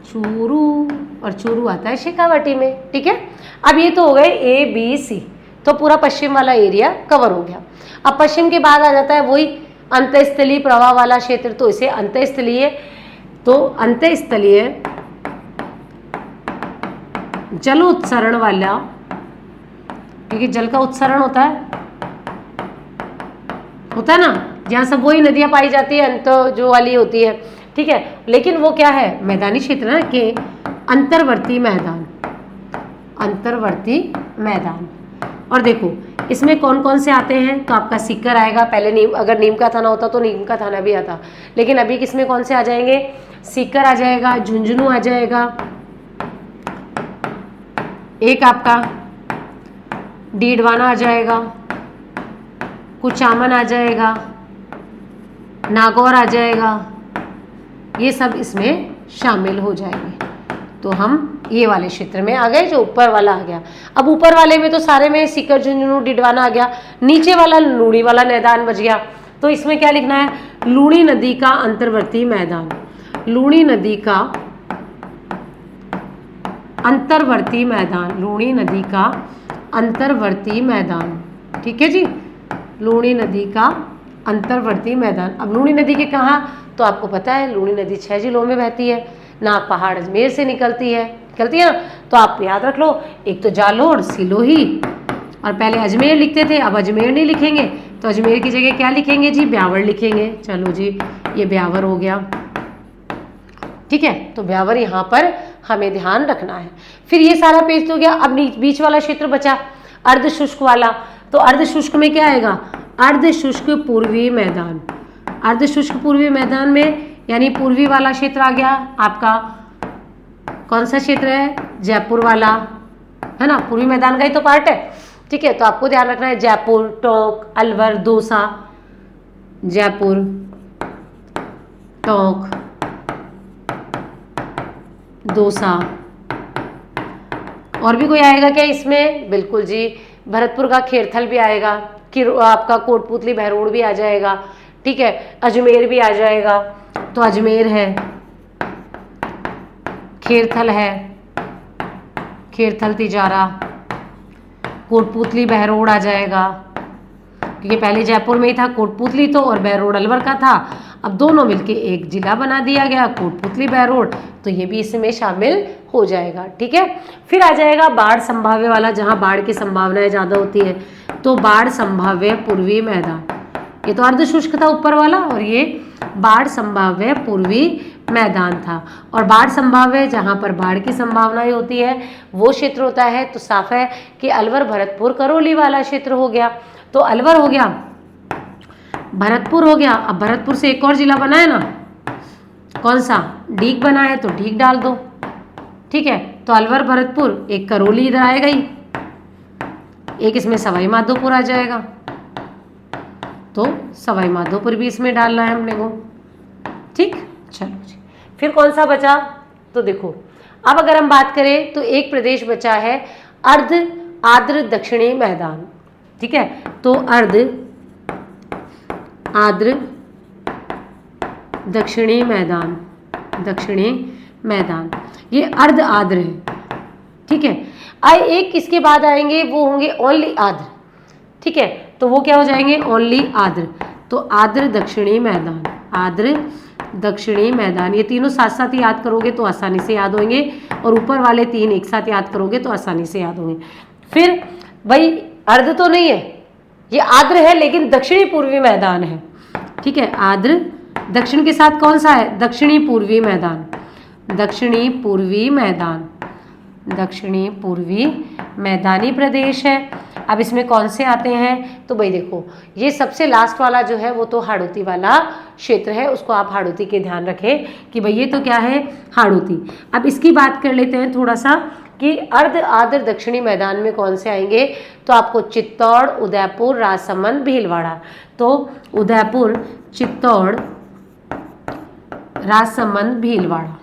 चूरू, और चूरू आता है शेखावाटी में, ठीक है। अब ये तो हो गए ABC, तो पूरा पश्चिम वाला एरिया कवर हो गया। अब पश्चिम के बाद आ जाता है वही अंतःस्थलीय प्रवाह वाला क्षेत्र, तो इसे अंतःस्थलीय, तो अंतःस्थलीय जल उत्सरण वाला, क्योंकि जल का उत्सरण होता है ना, जहाँ सब वही नदियाँ पाई जाती है, अंत जो वाली होती है, ठीक है। लेकिन वो क्या है, मैदानी क्षेत्र ना, के अंतर्वर्ती मैदान। और देखो इसमें कौन कौन से आते हैं, तो आपका सीकर आएगा, पहले नीम, अगर नीम का थाना होता तो नीम का थाना भी आता, लेकिन अभी किसमें कौन से आ जाएंगे, सीकर आ जाएगा, झुंझुनू आ जाएगा, एक आपका डीडवाना आ जाएगा, कुचामन आ जाएगा, नागौर आ जाएगा, ये सब इसमें शामिल हो जाएंगे। तो हम ये वाले क्षेत्र में आ गए, जो ऊपर वाला आ गया। अब ऊपर वाले में तो सारे में सीकर, झुंझुनू, डीडवाना आ गया, नीचे वाला लूणी वाला मैदान बच गया। तो इसमें क्या लिखना है, लूणी नदी का अंतर्वर्ती मैदान, लूणी नदी का अंतर्वर्ती मैदान, लूणी नदी का अंतर्वर्ती मैदान, ठीक है जी, लूणी नदी का अंतर्वर्ती मैदान। अब लूणी नदी के कहाँ, तो आपको पता है लूणी नदी 6 जिलों में बहती है, नाग पहाड़ अजमेर से निकलती है ना, तो आप याद रख लो, एक तो जालोर, सिलोही, और पहले अजमेर लिखते थे, अब अजमेर नहीं लिखेंगे, तो अजमेर की जगह क्या लिखेंगे जी, ब्यावर लिखेंगे। चलो जी, ये ब्यावर हो गया, ठीक है। तो ब्यावर यहाँ पर हमें ध्यान रखना है। फिर ये सारा पेज तो हो गया। अब बीच वाला क्षेत्र बचा अर्ध शुष्क वाला, तो अर्ध शुष्क में क्या आएगा, अर्ध शुष्क पूर्वी मैदान, अर्ध शुष्क पूर्वी मैदान में यानी पूर्वी वाला क्षेत्र आ गया आपका, कौन सा क्षेत्र है, जयपुर वाला, है ना, पूर्वी मैदान का ही तो पार्ट है, ठीक है। तो आपको ध्यान रखना है जयपुर, टोंक, अलवर, दौसा, जयपुर, टोंक, दौसा। और भी कोई आएगा क्या इसमें, बिल्कुल जी, भरतपुर का खेरथल भी आएगा, कि आपका कोटपुतली बहरोड़ भी आ जाएगा, ठीक है, अजमेर भी आ जाएगा, तो अजमेर है, खेरथल है, खेरथल तिजारा, कोटपुतली बहरोड़ आ जाएगा, क्योंकि पहले जयपुर में ही था कोटपुतली तो, और बहरोड़ अलवर का था, अब दोनों मिलके एक जिला बना दिया गया कोटपुतली बहरोड़, तो ये भी इसमें शामिल हो जाएगा, ठीक है। फिर आ जाएगा बाढ़ संभाव्य वाला, जहाँ बाढ़ की संभावनाएं ज़्यादा होती है, तो बाढ़ संभाव्य पूर्वी मैदान, ये तो अर्ध शुष्क था ऊपर वाला, और ये बाढ़ संभाव्य पूर्वी मैदान था। और बाढ़ संभाव्य जहाँ पर बाढ़ की संभावनाएं होती है वो क्षेत्र होता है, तो साफ है कि अलवर, भरतपुर, करौली वाला क्षेत्र हो गया। तो अलवर हो गया, भरतपुर हो गया, अब भरतपुर से एक और जिला बना है ना, कौन सा, डीग बना है, तो डीग डाल दो, ठीक है। तो अलवर, भरतपुर, एक करौली इधर आएगा ही, एक इसमें सवाई माधोपुर आ जाएगा, तो सवाई माधोपुर भी इसमें डालना है हमने को, ठीक। चलो जी, फिर कौन सा बचा, तो देखो अब अगर हम बात करें तो एक प्रदेश बचा है अर्ध आर्द्र दक्षिणी मैदान, ठीक है। तो अर्ध आर्द्र दक्षिणी मैदान, ये अर्ध आर्द्र है, ठीक है। एक इसके बाद आएंगे वो होंगे ओनली आर्द्र, ठीक है, तो वो क्या हो जाएंगे ओनली आर्द्र। तो आर्द्र दक्षिणी मैदान, आर्द्र दक्षिणी मैदान, ये तीनों साथ साथ याद करोगे तो आसानी से याद होंगे, और ऊपर वाले तीन एक साथ याद करोगे तो आसानी से याद होंगे। फिर भाई अर्ध तो नहीं है, ये आर्द्र है लेकिन दक्षिणी पूर्वी मैदान है, ठीक है, आर्द्र दक्षिण के साथ कौन सा है, दक्षिणी पूर्वी मैदान, दक्षिणी पूर्वी मैदान, दक्षिणी पूर्वी मैदानी प्रदेश है। अब इसमें कौन से आते हैं, तो भाई देखो ये सबसे लास्ट वाला जो है वो तो हाड़ौती वाला क्षेत्र है, उसको आप हाड़ौती के ध्यान रखें कि भाई ये तो क्या है, हाड़ौती। अब इसकी बात कर लेते हैं थोड़ा सा कि अर्ध आर्द्र दक्षिणी मैदान में कौन से आएंगे, तो आपको चित्तौड़, उदयपुर, राजसमंद, भीलवाड़ा। तो उदयपुर, चित्तौड़, राजसमंद, भीलवाड़ा,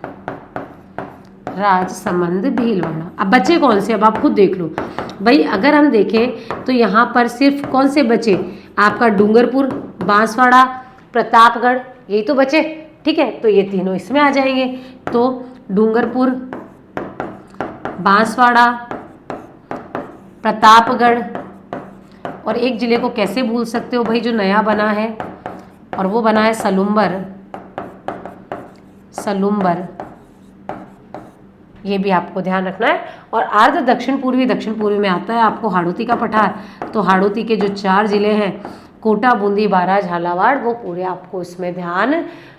राजसमंद, भीलवाड़ा। अब बचे कौन से, अब आप खुद देख लो भाई। अगर हम देखें तो यहाँ पर सिर्फ कौन से बचे, आपका डूंगरपुर, बांसवाड़ा, प्रतापगढ़, यही तो बचे, ठीक है, तो ये तीनों इसमें आ जाएंगे। तो डूंगरपुर, बांसवाड़ा, प्रतापगढ़, और एक जिले को कैसे भूल सकते हो भाई जो नया बना है, और वो बना है सलुम्बर, सलुम्बर, ये भी आपको ध्यान रखना है। और आर्द्र दक्षिण पूर्वी में आता है आपको हाड़ौती का पठार, तो हाड़ौती के जो 4 जिले हैं, कोटा, बूंदी, बारां, झालावाड़, वो पूरे आपको इसमें ध्यान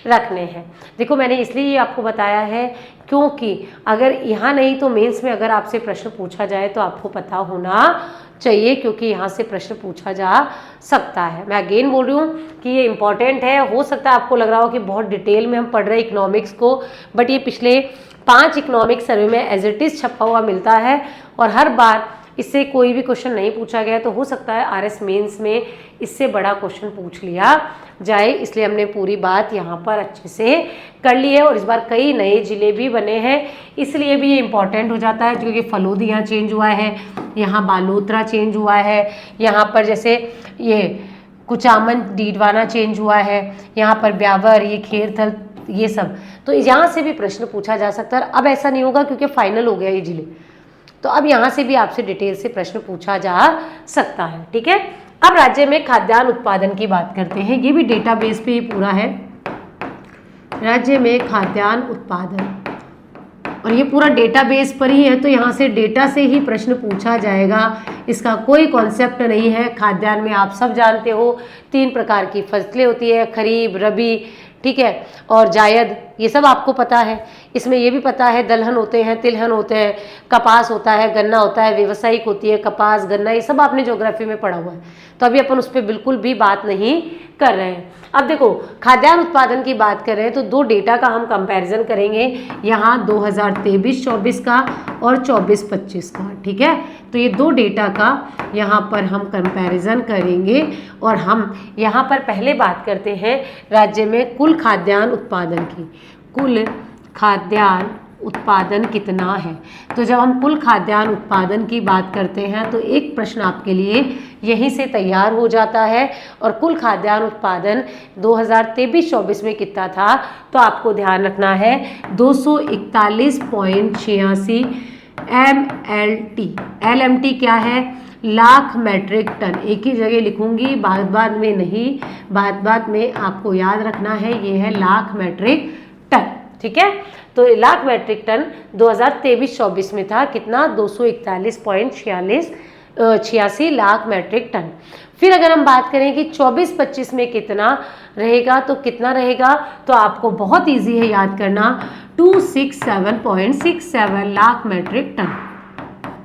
रखने हैं। देखो मैंने इसलिए ये आपको बताया है क्योंकि अगर यहाँ नहीं तो मेंस में अगर आपसे प्रश्न पूछा जाए तो आपको पता होना चाहिए, क्योंकि यहाँ से प्रश्न पूछा जा सकता है। मैं अगेन बोल रही हूँ कि ये इंपॉर्टेंट है। हो सकता है आपको लग रहा हो कि बहुत डिटेल में हम पढ़ रहे हैं इकोनॉमिक्स को, बट ये पिछले 5 इकोनॉमिक सर्वे में एज इट इज छपा हुआ मिलता है, और हर बार इससे कोई भी क्वेश्चन नहीं पूछा गया, तो हो सकता है आरएस मेंस में इससे बड़ा क्वेश्चन पूछ लिया जाए, इसलिए हमने पूरी बात यहाँ पर अच्छे से कर ली है। और इस बार कई नए जिले भी बने हैं, इसलिए भी ये इम्पॉर्टेंट हो जाता है, क्योंकि फलोदी यहाँ चेंज हुआ है, यहाँ बालोतरा चेंज हुआ है, यहाँ पर जैसे ये कुचामन डीडवाना चेंज हुआ है, यहाँ पर ब्यावर, ये खेरथल, ये सब, तो यहाँ से भी प्रश्न पूछा जा सकता है। अब ऐसा नहीं होगा क्योंकि फाइनल हो गया ये जिले, तो अब यहाँ से भी आपसे डिटेल से प्रश्न पूछा जा सकता है, ठीक है। अब राज्य में खाद्यान्न उत्पादन की बात करते हैं, ये भी डेटाबेस पे ही पूरा है, राज्य में खाद्यान्न उत्पादन, और ये पूरा डेटाबेस पर ही है, तो यहाँ से डेटा से ही प्रश्न पूछा जाएगा, इसका कोई कॉन्सेप्ट नहीं है। खाद्यान्न में आप सब जानते हो 3 प्रकार की फसलें होती है, खरीफ, रबी, ठीक है, और जायद, ये सब आपको पता है। इसमें ये भी पता है दलहन होते हैं, तिलहन होते हैं, कपास होता है, गन्ना होता है, व्यावसायिक होती है कपास, गन्ना, ये सब आपने ज्योग्राफी में पढ़ा हुआ है, तो अभी अपन उस पर बिल्कुल भी बात नहीं कर रहे हैं। अब देखो खाद्यान्न उत्पादन की बात कर रहे हैं तो 2 डेटा का हम कंपैरिजन करेंगे, यहाँ 2023-24 का और 24-25 का, ठीक है। तो ये 2 डेटा का यहाँ पर हम कंपैरिजन करेंगे, और हम यहाँ पर पहले बात करते हैं राज्य में कुल खाद्यान्न उत्पादन की। कुल खाद्यान्न उत्पादन कितना है, तो जब हम कुल खाद्यान्न उत्पादन की बात करते हैं तो एक प्रश्न आपके लिए यहीं से तैयार हो जाता है, और कुल खाद्यान्न उत्पादन 2023-24 में कितना था, तो आपको ध्यान रखना है 241.86 MLT। LMT क्या है, लाख मैट्रिक टन, एक ही जगह लिखूंगी, बाद में नहीं, बाद में आपको याद रखना है, ये है लाख मैट्रिक टन, ठीक है। तो लाख मैट्रिक टन 2023-24 में था कितना, 241.86 लाख मैट्रिक टन। फिर अगर हम बात करें कि 24-25 में कितना रहेगा, तो कितना रहेगा, तो आपको बहुत इजी है याद करना, 267.67 लाख मैट्रिक टन,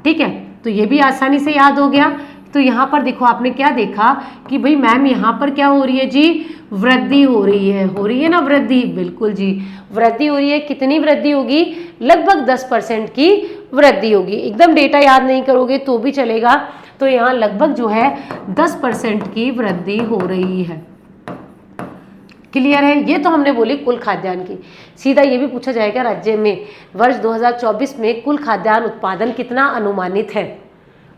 ठीक है। तो ये भी आसानी से याद हो गया। तो यहाँ पर देखो आपने क्या देखा कि भाई मैम यहाँ पर क्या हो रही है जी, वृद्धि हो रही है ना वृद्धि, बिल्कुल जी वृद्धि हो रही है। कितनी वृद्धि होगी, लगभग 10% की वृद्धि होगी। एकदम डेटा याद नहीं करोगे तो भी चलेगा, तो यहाँ लगभग जो है 10% की वृद्धि हो रही है। क्लियर है, ये तो हमने बोली कुल खाद्यान्न की। सीधा ये भी पूछा जाएगा राज्य में वर्ष 2024 में कुल खाद्यान्न उत्पादन कितना अनुमानित है,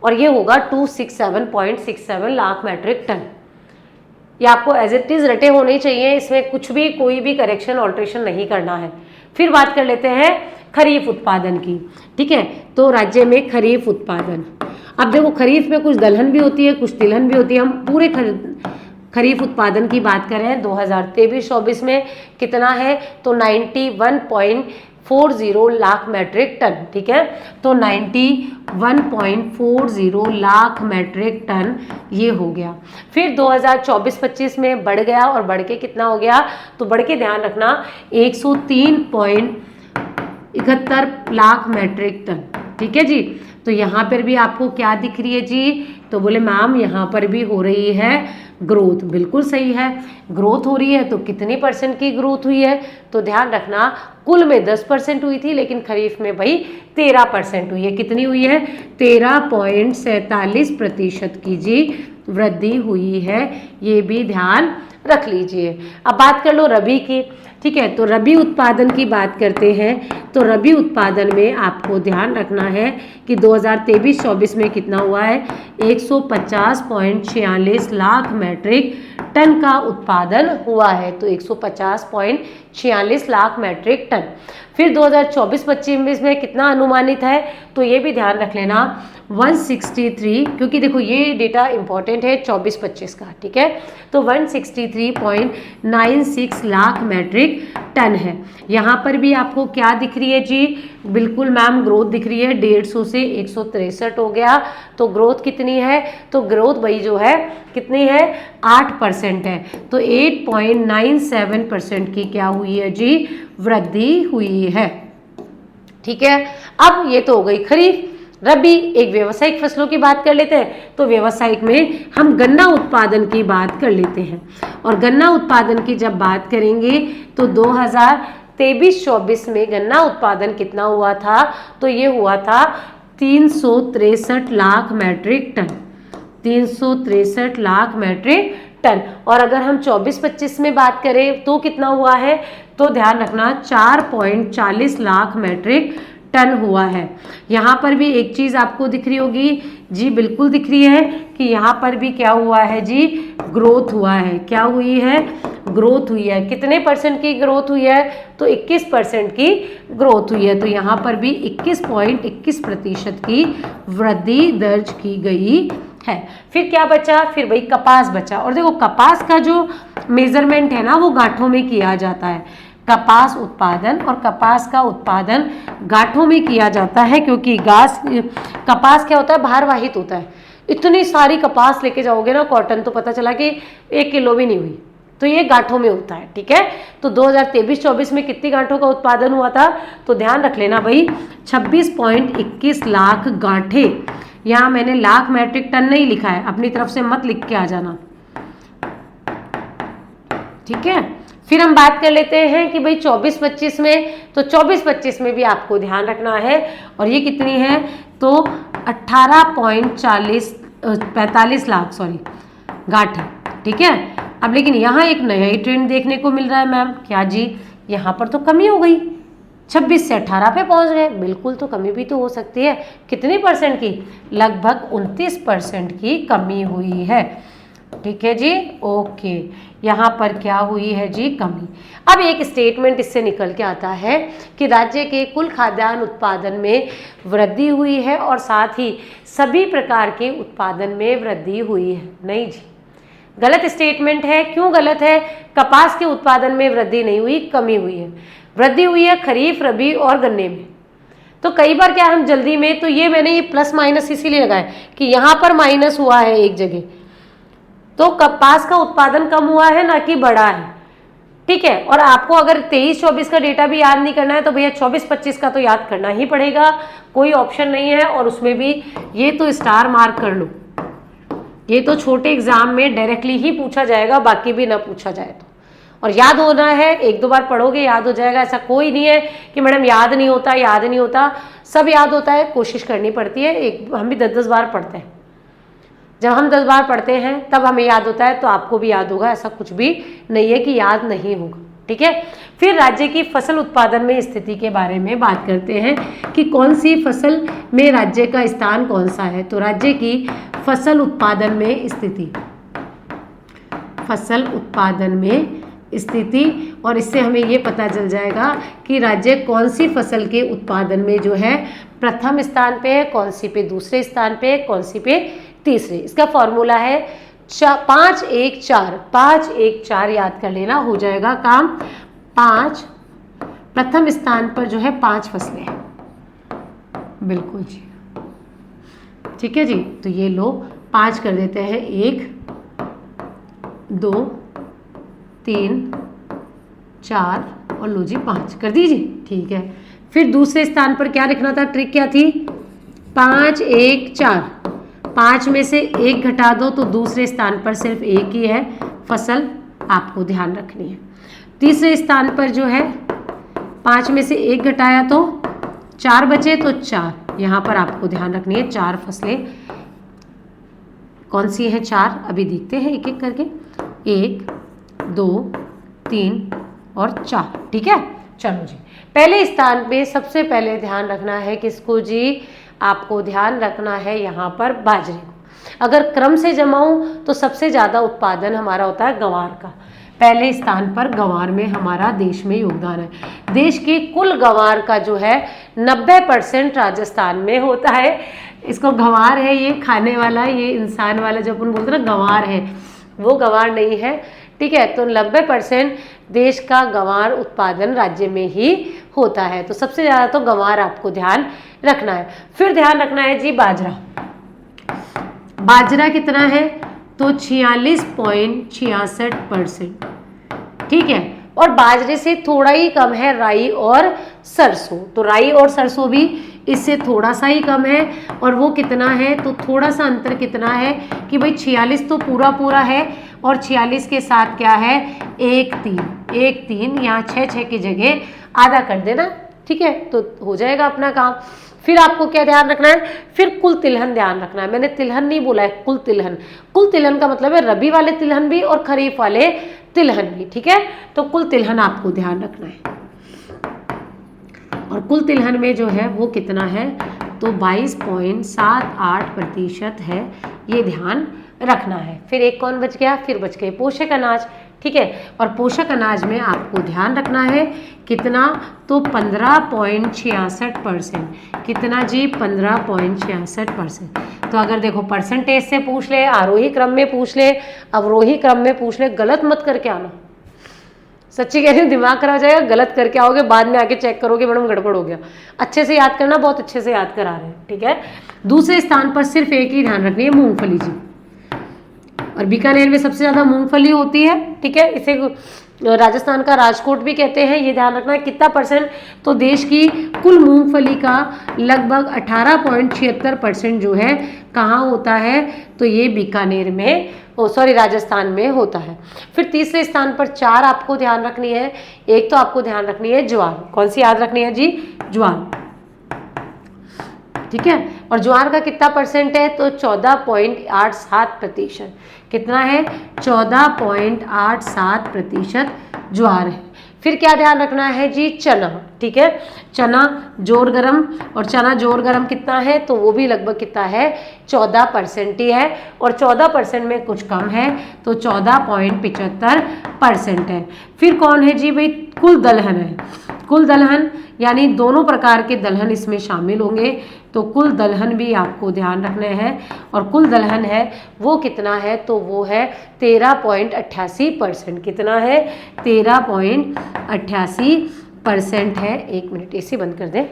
और ये होगा 267.67 लाख मैट्रिक टन। ये आपको एज इट इज रटे होने चाहिए, इसमें कुछ भी कोई भी करेक्शन ऑल्ट्रेशन नहीं करना है। फिर बात कर लेते हैं खरीफ उत्पादन की। ठीक है, तो राज्य में खरीफ उत्पादन, अब देखो खरीफ में कुछ दलहन भी होती है, कुछ तिलहन भी होती है। हम पूरे खरीफ उत्पादन की बात करें 2023-24 में कितना है, तो 91.40 लाख मैट्रिक टन। ठीक है, तो 91.40 लाख मैट्रिक टन ये हो गया। फिर 2024-25 में बढ़ गया, और बढ़ के कितना हो गया, तो बढ़ के ध्यान रखना 103.71 लाख मैट्रिक टन। ठीक है जी, तो यहाँ पर भी आपको क्या दिख रही है जी, तो बोले मैम यहाँ पर भी हो रही है ग्रोथ। बिल्कुल सही है, ग्रोथ हो रही है। तो कितनी परसेंट की ग्रोथ हुई है, तो ध्यान रखना कुल में 10% हुई थी, लेकिन खरीफ में भाई 13% हुई है। कितनी हुई है, 13.47% की जी वृद्धि हुई है, ये भी ध्यान रख लीजिए। अब बात कर लो रबी की। ठीक है, तो रबी उत्पादन की बात करते हैं, तो रबी उत्पादन में आपको ध्यान रखना है कि 2023-24 में कितना हुआ है, 150.46 लाख मैट्रिक टन का उत्पादन हुआ है। तो 150.46 लाख मैट्रिक टन। फिर 2024-25 में कितना अनुमानित है, तो ये भी ध्यान रख लेना 163, क्योंकि देखो ये डेटा इंपॉर्टेंट है 24-25 का। ठीक है, तो 163.96 लाख मैट्रिक टन है। यहाँ पर भी आपको क्या दिख रही है जी, बिल्कुल मैम ग्रोथ दिख रही है, 150 से 163 हो गया। तो ग्रोथ कितनी है, तो ग्रोथ भाई जो है कितनी है, 8% है। तो 8.97% की क्या हुई है जी, वृद्धि हुई है। ठीक है, अब ये तो हो गई खरीफ। रबी, एक व्यावसायिक फसलों की बात कर लेते हैं। तो व्यावसायिक में हम गन्ना उत्पादन की बात कर लेते हैं, और गन्ना उत्पादन की जब बात करेंगे तो 2023-24 में गन्ना उत्पादन कितना हुआ था, तो ये हुआ था 363 lakh metric ton, 363 lakh metric ton. और अगर हम 24-25 में बात करें तो कितना हुआ है, तो ध्यान रखना 4.40 लाख मैट्रिक टन हुआ है। यहाँ पर भी एक चीज़ आपको दिख रही होगी जी, बिल्कुल दिख रही है कि यहाँ पर भी क्या हुआ है जी, ग्रोथ हुआ है। क्या हुई है, ग्रोथ हुई है। कितने परसेंट की ग्रोथ हुई है, तो 21% की ग्रोथ हुई है। तो यहाँ पर भी 21.21% की वृद्धि दर्ज की गई है। फिर क्या बचा, फिर भाई कपास बचा। और देखो कपास का जो मेजरमेंट है ना, वो गांठों में किया जाता है। कपास उत्पादन, और कपास का उत्पादन गांठों में किया जाता है, क्योंकि कपास क्या होता है, भारवाहित होता है। इतनी सारी कपास लेके जाओगे ना कॉटन, तो पता चला कि 1 किलो भी नहीं हुई। तो ये गांठों में होता है। ठीक है, तो 2023-24 में कितनी गांठों का उत्पादन हुआ था, तो ध्यान रख लेना भाई 26.21 लाख गांठे। यहाँ मैंने लाख मैट्रिक टन नहीं लिखा है, अपनी तरफ से मत लिख के आ जाना। ठीक है, फिर हम बात कर लेते हैं कि भाई 24-25 में, तो 24-25 में भी आपको ध्यान रखना है, और ये कितनी है, तो 18.45 लाख गांठे। ठीक है, अब लेकिन यहाँ एक नया ही ट्रेंड देखने को मिल रहा है मैम। क्या जी, यहाँ पर तो कमी हो गई, 26 से 18 पे पहुँच गए। बिल्कुल, तो कमी भी तो हो सकती है। कितनी परसेंट की, लगभग 29% की कमी हुई है। ठीक है जी, ओके, यहाँ पर क्या हुई है जी, कमी। अब एक स्टेटमेंट इससे निकल के आता है कि राज्य के कुल खाद्यान्न उत्पादन में वृद्धि हुई है, और साथ ही सभी प्रकार के उत्पादन में वृद्धि हुई है। नहीं जी, गलत स्टेटमेंट है। क्यों गलत है, कपास के उत्पादन में वृद्धि नहीं हुई, कमी हुई है। वृद्धि हुई है खरीफ, रबी और गन्ने में। तो कई बार क्या हम जल्दी में, तो ये मैंने ये प्लस माइनस इसीलिए लगाया कि यहाँ पर माइनस हुआ है एक जगह, तो कपास का उत्पादन कम हुआ है, ना कि बढ़ा है। ठीक है, और आपको अगर 23-24 का डेटा भी याद नहीं करना है, तो भैया 24-25 का तो याद करना ही पड़ेगा, कोई ऑप्शन नहीं है। और उसमें भी ये तो स्टार मार्क कर लो, ये तो छोटे एग्जाम में डायरेक्टली ही पूछा जाएगा, बाकी भी ना पूछा जाए तो। और याद होना है, 1-2 बार पढ़ोगे याद हो जाएगा। ऐसा कोई नहीं है कि मैडम याद नहीं होता, याद नहीं होता, सब याद होता है, कोशिश करनी पड़ती है। हम भी 10-10 बार पढ़ते हैं। जब हम 10 बार पढ़ते हैं तब हमें याद होता है, तो आपको भी याद होगा। ऐसा कुछ भी नहीं है कि याद नहीं होगा। ठीक है, फिर राज्य की फसल उत्पादन में स्थिति के बारे में बात करते हैं कि कौन सी फसल में राज्य का स्थान कौन सा है। तो राज्य की फसल उत्पादन में स्थिति, फसल उत्पादन में स्थिति, और इससे हमें ये पता चल जाएगा कि राज्य कौन सी फसल के उत्पादन में जो है प्रथम स्थान पे है, कौन सी पे दूसरे स्थान पे है, कौन सी पे तीसरे। इसका फॉर्मूला है 5-1-4, 5-1-4 याद कर लेना, हो जाएगा काम। 5 प्रथम स्थान पर जो है 5 फसलें हैं, बिल्कुल जी, ठीक है जी। तो ये लो 5 कर देते हैं, 1 2 3 4 और लो जी 5 कर दीजिए, ठीक है। फिर दूसरे स्थान पर क्या लिखना था, ट्रिक क्या थी, 5-1-4, 5 में से 1 घटा दो तो दूसरे स्थान पर सिर्फ एक ही है फसल, आपको ध्यान रखनी है। तीसरे स्थान पर जो है 5 में से 1 घटाया तो 4 बचे, तो 4 यहाँ पर आपको ध्यान रखनी है। 4 फसलें कौन सी हैं, 4 अभी देखते हैं एक एक करके, 1 2 3 और 4, ठीक है। चलो जी, पहले स्थान पे सबसे पहले ध्यान रखना है किसको जी, आपको ध्यान रखना है यहाँ पर बाजरे को। अगर क्रम से जमाऊं तो सबसे ज़्यादा उत्पादन हमारा होता है गंवार का। पहले स्थान पर गंवार में हमारा देश में योगदान है। देश के कुल गंवार का जो है 90% राजस्थान में होता है। इसको गंवार है, ये खाने वाला, ये इंसान वाला जो अपन बोलते हैं ना गंवार है, वो गंवार नहीं है, ठीक है। तो 90% देश का गंवार उत्पादन राज्य में ही होता है। तो सबसे ज़्यादा तो गंवार आपको ध्यान रखना है। फिर ध्यान रखना है जी बाजरा। बाजरा कितना है, तो 46.66%, ठीक है। और बाजरे से थोड़ा ही कम है राई और सरसों। तो राई और सरसों भी इससे थोड़ा सा ही कम है। और वो कितना है, तो थोड़ा सा अंतर कितना है कि भाई 46 तो पूरा पूरा है, और 46 के साथ क्या है, 1-3 यहाँ 6 की जगह आधा कर देना, ठीक है, तो हो जाएगा अपना काम। फिर आपको क्या ध्यान रखना है, फिर कुल तिलहन ध्यान रखना है। मैंने तिलहन नहीं बोला है, कुल तिलहन। कुल तिलहन का मतलब है रबी वाले तिलहन भी और खरीफ वाले तिलहन भी, ठीक है। तो कुल तिलहन आपको ध्यान रखना है। और कुल तिलहन में जो है वो कितना है, तो 22.78% है, ये ध्यान रखना है। फिर एक कौन बच गया, फिर बच गए पोषक अनाज, ठीक है। और पोषक अनाज में आपको ध्यान रखना है कितना, तो 15.66%। कितना जी, 15.66%। तो अगर देखो परसेंटेज से पूछ ले, आरोही क्रम में पूछ ले, अवरोही क्रम में पूछ ले, गलत मत करके आना। सच्ची कह रही हूँ, दिमाग खराब हो जाएगा, गलत करके आओगे, बाद में आके चेक करोगे मैडम गड़बड़ हो गया। अच्छे से याद करना, बहुत अच्छे से याद करा रहे हैं, ठीक है। दूसरे स्थान पर सिर्फ एक ही ध्यान रखनी है, मूंगफली जी। और बीकानेर में सबसे ज़्यादा मूंगफली होती है, ठीक है। इसे राजस्थान का राजकोट भी कहते हैं। ये ध्यान रखना है कितना परसेंट, तो देश की कुल मूंगफली का लगभग 18.76% जो है कहाँ होता है, तो ये बीकानेर में, राजस्थान में होता है। फिर तीसरे स्थान पर 4 आपको ध्यान रखनी है। एक तो आपको ध्यान रखनी है ज्वार। कौन सी याद रखनी है जी, ज्वार, ठीक है। और ज्वार का कितना परसेंट है, तो 14.87%। कितना है, 14.87% ज्वार है। फिर क्या ध्यान रखना है जी, चना, ठीक है। चना जोर गरम, और चना जोर गरम कितना है, तो वो भी लगभग कितना है, 14% ही है। और 14% में कुछ कम है, तो 14.75% है। फिर कौन है जी, भाई कुल दलहन है। कुल दलहन यानी दोनों प्रकार के दलहन इसमें शामिल होंगे, तो कुल दलहन भी आपको ध्यान रखना है। और कुल दलहन है वो कितना है, तो वो है 13.88%। कितना है, 13.88% है। 1 मिनट एसी बंद कर दें।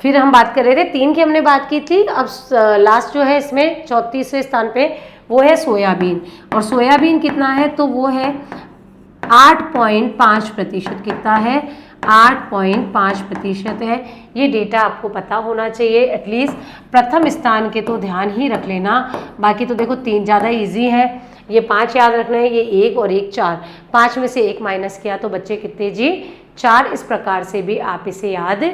फिर हम बात कर रहे थे 3 की हमने बात की थी। अब लास्ट जो है इसमें 34वें स्थान पे वो है सोयाबीन। और सोयाबीन कितना है, तो वो है 8.5%। कितना है, 8.5% है। ये डेटा आपको पता होना चाहिए एटलीस्ट। प्रथम स्थान के तो ध्यान ही रख लेना, बाकी तो देखो 3 ज़्यादा इजी है। ये 5 याद रखना है, ये 1 और 1 4, 5 में से 1 माइनस किया तो बच्चे कितने जी 4। इस प्रकार से भी आप इसे याद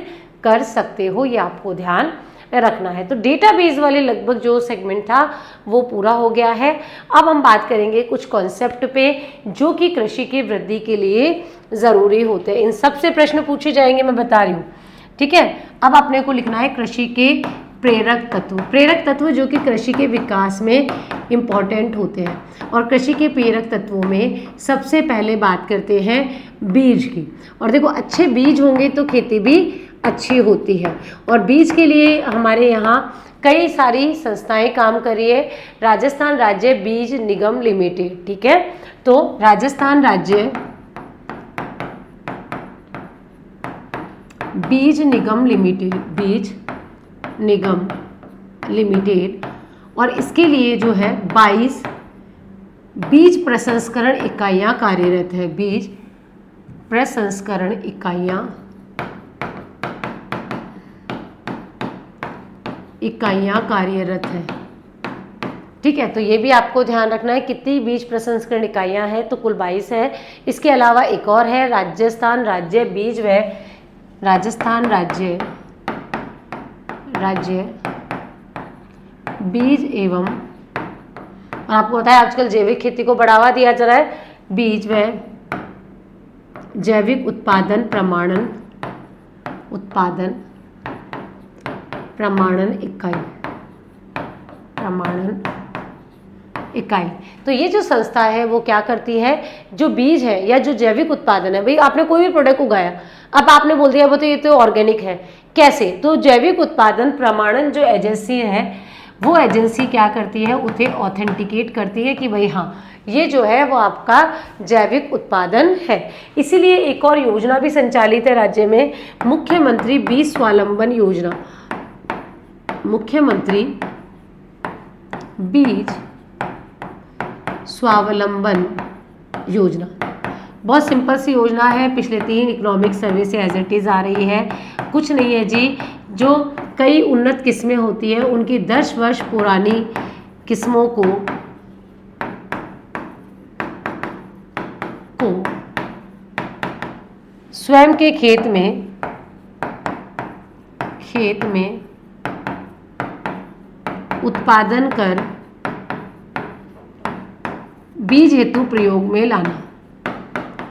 कर सकते हो, ये आपको ध्यान रखना है। तो डेटाबेस वाले लगभग जो सेगमेंट था वो पूरा हो गया है। अब हम बात करेंगे कुछ कॉन्सेप्ट पे जो कि कृषि की वृद्धि के लिए ज़रूरी होते हैं। इन सबसे प्रश्न पूछे जाएंगे, मैं बता रही हूँ, ठीक है। अब अपने को लिखना है कृषि के प्रेरक तत्व। प्रेरक तत्व जो कि कृषि के विकास में इम्पॉर्टेंट होते हैं। और कृषि के प्रेरक तत्वों में सबसे पहले बात करते हैं बीज की। और देखो, अच्छे बीज होंगे तो खेती भी अच्छी होती है। और बीज के लिए हमारे यहाँ कई सारी संस्थाएं काम कर रही है। राजस्थान राज्य बीज निगम लिमिटेड, ठीक है। तो राजस्थान राज्य बीज निगम लिमिटेड, बीज निगम लिमिटेड, और इसके लिए जो है 22 बीज प्रसंस्करण इकाइयाँ कार्यरत है। बीज प्रसंस्करण इकाइयाँ कार्यरत है, ठीक है। तो ये भी आपको ध्यान रखना है कितनी बीज प्रसंस्करण इकाइयाँ हैं, तो कुल 22 है। इसके अलावा एक और है राजस्थान राज्य बीज व राजस्थान राज्य बीज एवं, और आपको पता है आजकल जैविक खेती को बढ़ावा दिया जा रहा है, बीज व जैविक उत्पादन प्रमाणन इकाई। तो ये जो संस्था है वो क्या करती है, जो बीज है या जो जैविक उत्पादन है, भाई आपने कोई भी प्रोडक्ट उगाया, अब आपने बोल दिया वो तो ये तो ऑर्गेनिक है, कैसे, तो जैविक उत्पादन प्रमाणन जो एजेंसी है वो एजेंसी क्या करती है, उसे ऑथेंटिकेट करती है कि भाई हाँ ये जो है वो आपका जैविक उत्पादन है। इसीलिए एक और योजना भी संचालित है राज्य में, मुख्यमंत्री बीज स्वावलंबन योजना। मुख्यमंत्री बीज स्वावलंबन योजना बहुत सिंपल सी योजना है, पिछले 3 इकोनॉमिक सर्वे से एज इट इज़ आ रही है। कुछ नहीं है जी, जो कई उन्नत किस्में होती हैं उनकी 10 वर्ष पुरानी किस्मों को स्वयं के खेत में उत्पादन कर बीज हेतु प्रयोग में लाना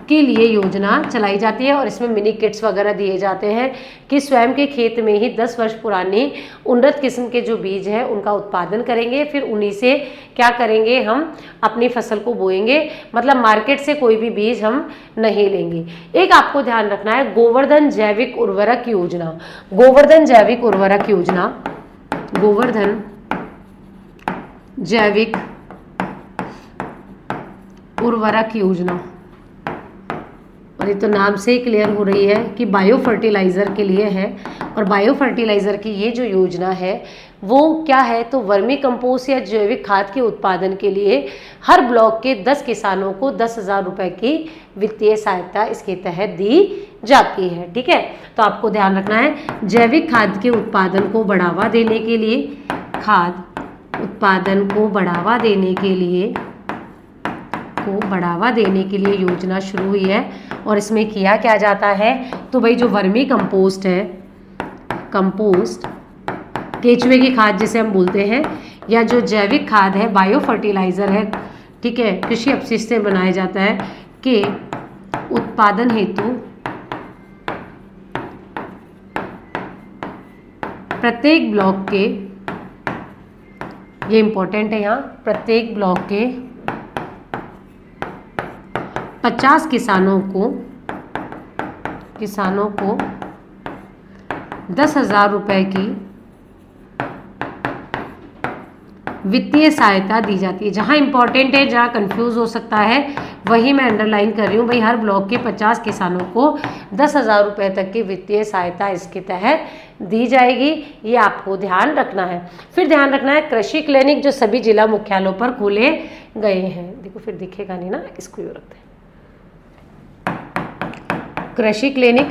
के लिए योजना चलाई जाती है। और इसमें मिनी किट्स वगैरह दिए जाते हैं कि स्वयं के खेत में ही 10 वर्ष पुरानी उन्नत किस्म के जो बीज है उनका उत्पादन करेंगे, फिर उन्हीं से क्या करेंगे, हम अपनी फसल को बोएंगे, मतलब मार्केट से कोई भी बीज हम नहीं लेंगे। एक आपको ध्यान रखना है गोवर्धन जैविक उर्वरक योजना। गोवर्धन जैविक उर्वरक योजना, गोवर्धन जैविक उर्वरक योजना, और ये तो नाम से ही क्लियर हो रही है कि बायो फर्टिलाइज़र के लिए है। और बायो फर्टिलाइज़र की ये जो योजना है वो क्या है, तो वर्मी कंपोस्ट या जैविक खाद के उत्पादन के लिए हर ब्लॉक के 10 किसानों को 10,000 रुपये की वित्तीय सहायता इसके तहत दी जाती है, ठीक है। तो आपको ध्यान रखना है जैविक खाद के उत्पादन को बढ़ावा देने के लिए, खाद उत्पादन को बढ़ावा देने के लिए योजना शुरू हुई है। और इसमें किया क्या जाता है, तो भाई जो वर्मी कंपोस्ट है, कंपोस्ट केचुए की खाद जिसे हम बोलते हैं, या जो जैविक खाद है, बायो फर्टिलाइज़र है, ठीक है, कृषि अपशिष्ट से बनाया जाता है, के उत्पादन हेतु प्रत्येक ब्लॉक के, ये इंपॉर्टेंट है यहाँ, प्रत्येक ब्लॉक के 50 किसानों को 10,000 रुपये की वित्तीय सहायता दी जाती है। जहाँ इंपॉर्टेंट है, जहाँ कंफ्यूज हो सकता है, वही मैं अंडरलाइन कर रही हूँ। भाई हर ब्लॉक के 50 किसानों को 10,000 रुपये तक की वित्तीय सहायता इसके तहत दी जाएगी, ये आपको ध्यान रखना है। फिर ध्यान रखना है कृषि क्लिनिक जो सभी जिला मुख्यालयों पर खोले गए हैं। देखो फिर दिखेगा नहीं ना, इसको यूँ रखते हैं। कृषि क्लिनिक,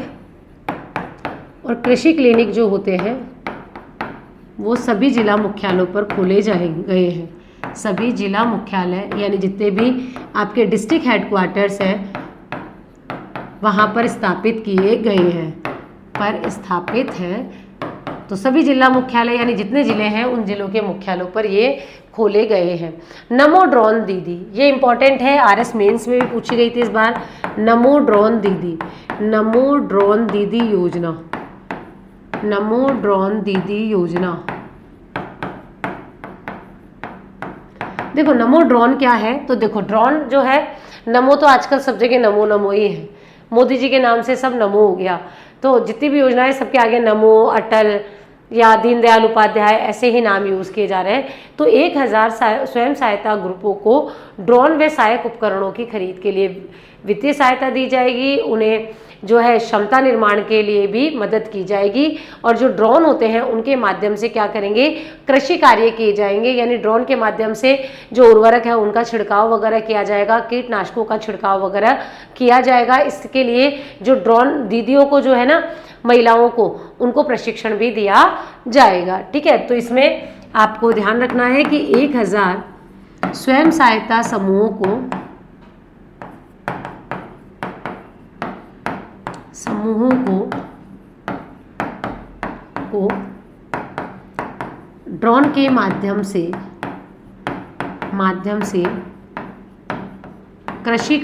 और कृषि क्लिनिक जो होते हैं वो सभी जिला मुख्यालयों पर खोले गए हैं, सभी जिला मुख्यालय यानी जितने भी आपके डिस्ट्रिक्ट हेडक्वार्टर्स हैं वहाँ पर स्थापित किए गए हैं, पर स्थापित हैं। तो सभी जिला मुख्यालय यानी जितने जिले हैं उन जिलों के मुख्यालयों पर ये खोले गए हैं। नमो ड्रोन दीदी, ये इंपॉर्टेंट है, आरएस मेंस में भी पूछी गई थी इस बार। नमो ड्रोन दीदी, नमो ड्रोन दीदी योजना, नमो ड्रोन दीदी योजना। देखो नमो ड्रोन क्या है, तो देखो ड्रोन जो है, नमो तो आजकल सब जगह नमो नमो ही है, मोदी जी के नाम से सब नमो हो गया, तो जितनी भी योजनाएं सबके आगे नमो, अटल या दीनदयाल उपाध्याय ऐसे ही नाम यूज़ किए जा रहे हैं। तो 1000 स्वयं सहायता ग्रुपों को ड्रोन व सहायक उपकरणों की खरीद के लिए वित्तीय सहायता दी जाएगी। उन्हें जो है क्षमता निर्माण के लिए भी मदद की जाएगी, और जो ड्रोन होते हैं उनके माध्यम से क्या करेंगे, कृषि कार्य किए जाएंगे, यानी ड्रोन के माध्यम से जो उर्वरक है उनका छिड़काव वगैरह किया जाएगा, कीटनाशकों का छिड़काव वगैरह किया जाएगा। इसके लिए जो ड्रोन दीदियों को जो है ना, महिलाओं को, उनको प्रशिक्षण भी दिया जाएगा। ठीक है, तो इसमें आपको ध्यान रखना है कि 1000 स्वयं सहायता समूहों को ड्रोन के माध्यम से कृषि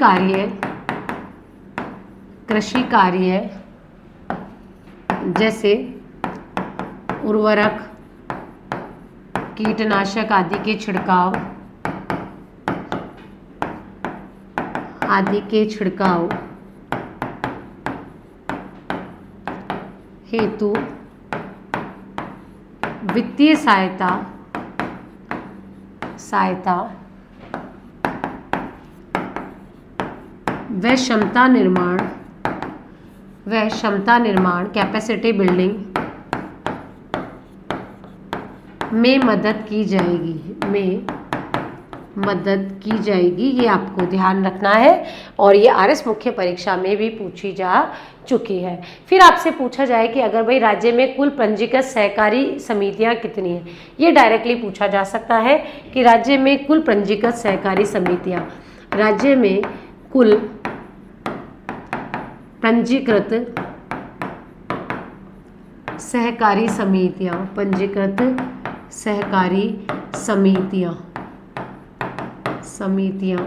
कार्य जैसे उर्वरक, कीटनाशक आदि के छिड़काव हेतु वित्तीय सहायता व क्षमता निर्माण कैपेसिटी बिल्डिंग में मदद की जाएगी। ये आपको ध्यान रखना है, और ये आरएस मुख्य परीक्षा में भी पूछी जा चुकी है। फिर आपसे पूछा जाए कि अगर भाई राज्य में कुल पंजीकृत सहकारी समितियां कितनी हैं, ये डायरेक्टली पूछा जा सकता है कि राज्य में कुल पंजीकृत सहकारी समितियां, राज्य में कुल पंजीकृत सहकारी समितियां,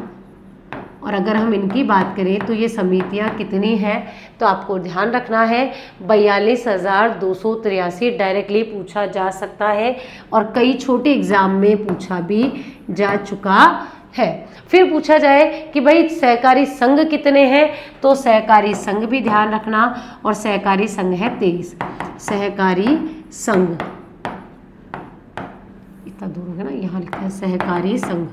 और अगर हम इनकी बात करें तो ये समितियां कितनी हैं, तो आपको ध्यान रखना है 42,283 डायरेक्टली पूछा जा सकता है, और कई छोटे एग्जाम में पूछा भी जा चुका है। फिर पूछा जाए कि भाई सहकारी संघ कितने हैं, तो सहकारी संघ भी ध्यान रखना, और सहकारी संघ है 23। सहकारी संघ इतना दूर हो गया ना, यहाँ लिखा है सहकारी संघ,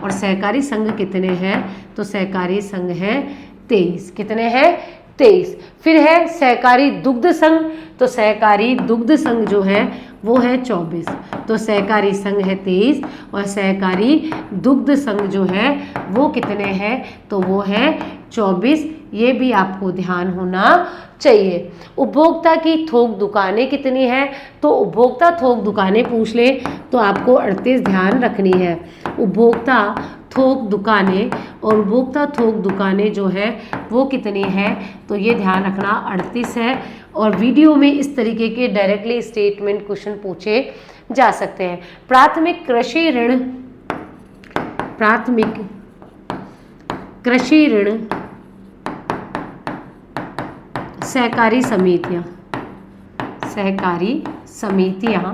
और सहकारी संघ कितने हैं, तो सहकारी संघ है 23। कितने हैं, 23। फिर है सहकारी दुग्ध संघ, तो सहकारी दुग्ध संघ जो है वो है 24। तो सहकारी संघ है 23 और सहकारी दुग्ध संघ जो है वो कितने हैं, तो वो है 24। ये भी आपको ध्यान होना चाहिए। उपभोक्ता की थोक दुकानें कितनी हैं, तो उपभोक्ता थोक दुकानें पूछ ले तो आपको 38 ध्यान रखनी है। उपभोक्ता थोक दुकानें, और उपभोक्ता थोक दुकानें जो है वो कितनी है, तो ये ध्यान रखना 38 है। और वीडियो में इस तरीके के डायरेक्टली स्टेटमेंट क्वेश्चन पूछे जा सकते हैं। प्राथमिक कृषि ऋण सहकारी समितियां,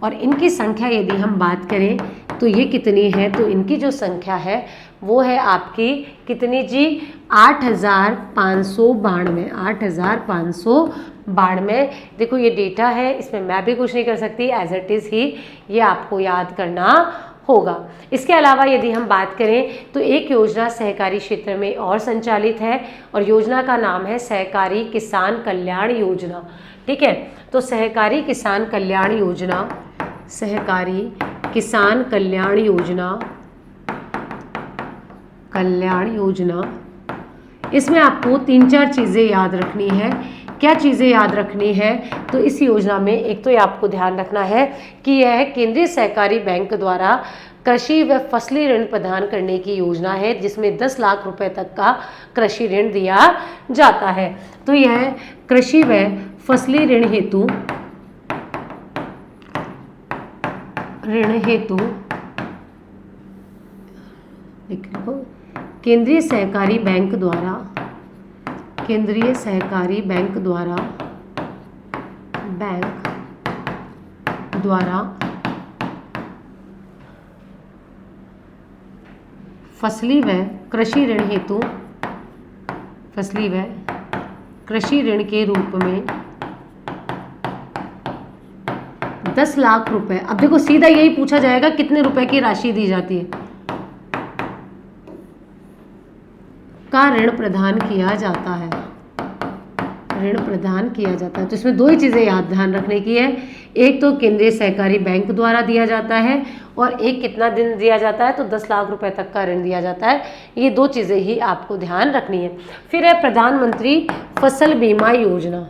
और इनकी संख्या यदि हम बात करें तो ये कितनी है, तो इनकी जो संख्या है वो है आपकी कितनी जी, 8,592। 8,592। देखो ये डेटा है, इसमें मैं भी कुछ नहीं कर सकती, एज इट इज़ ही ये आपको याद करना होगा। इसके अलावा यदि हम बात करें तो एक योजना सहकारी क्षेत्र में और संचालित है, और योजना का नाम है सहकारी किसान कल्याण योजना। ठीक है, तो सहकारी किसान कल्याण योजना, इसमें आपको 3-4 चीज़ें याद रखनी है क्या चीज़ें याद रखनी है, तो इस योजना में एक तो ये आपको ध्यान रखना है कि यह केंद्रीय सहकारी बैंक द्वारा कृषि व फसली ऋण प्रदान करने की योजना है, जिसमें 10 लाख रुपए तक का कृषि ऋण दिया जाता है। तो यह कृषि व फसली ऋण हेतु केंद्रीय सहकारी बैंक द्वारा फसली व कृषि ऋण के रूप में 10 लाख रुपए। अब देखो सीधा यही पूछा जाएगा कितने रुपए की राशि दी जाती है, का ऋण प्रदान किया जाता है। तो इसमें दो ही चीज़ें याद ध्यान रखने की है, एक तो केंद्रीय सहकारी बैंक द्वारा दिया जाता है और एक कितना दिन दिया जाता है, तो 10 लाख रुपए तक का ऋण दिया जाता है। ये दो चीज़ें ही आपको ध्यान रखनी है। फिर है प्रधानमंत्री फसल बीमा योजना,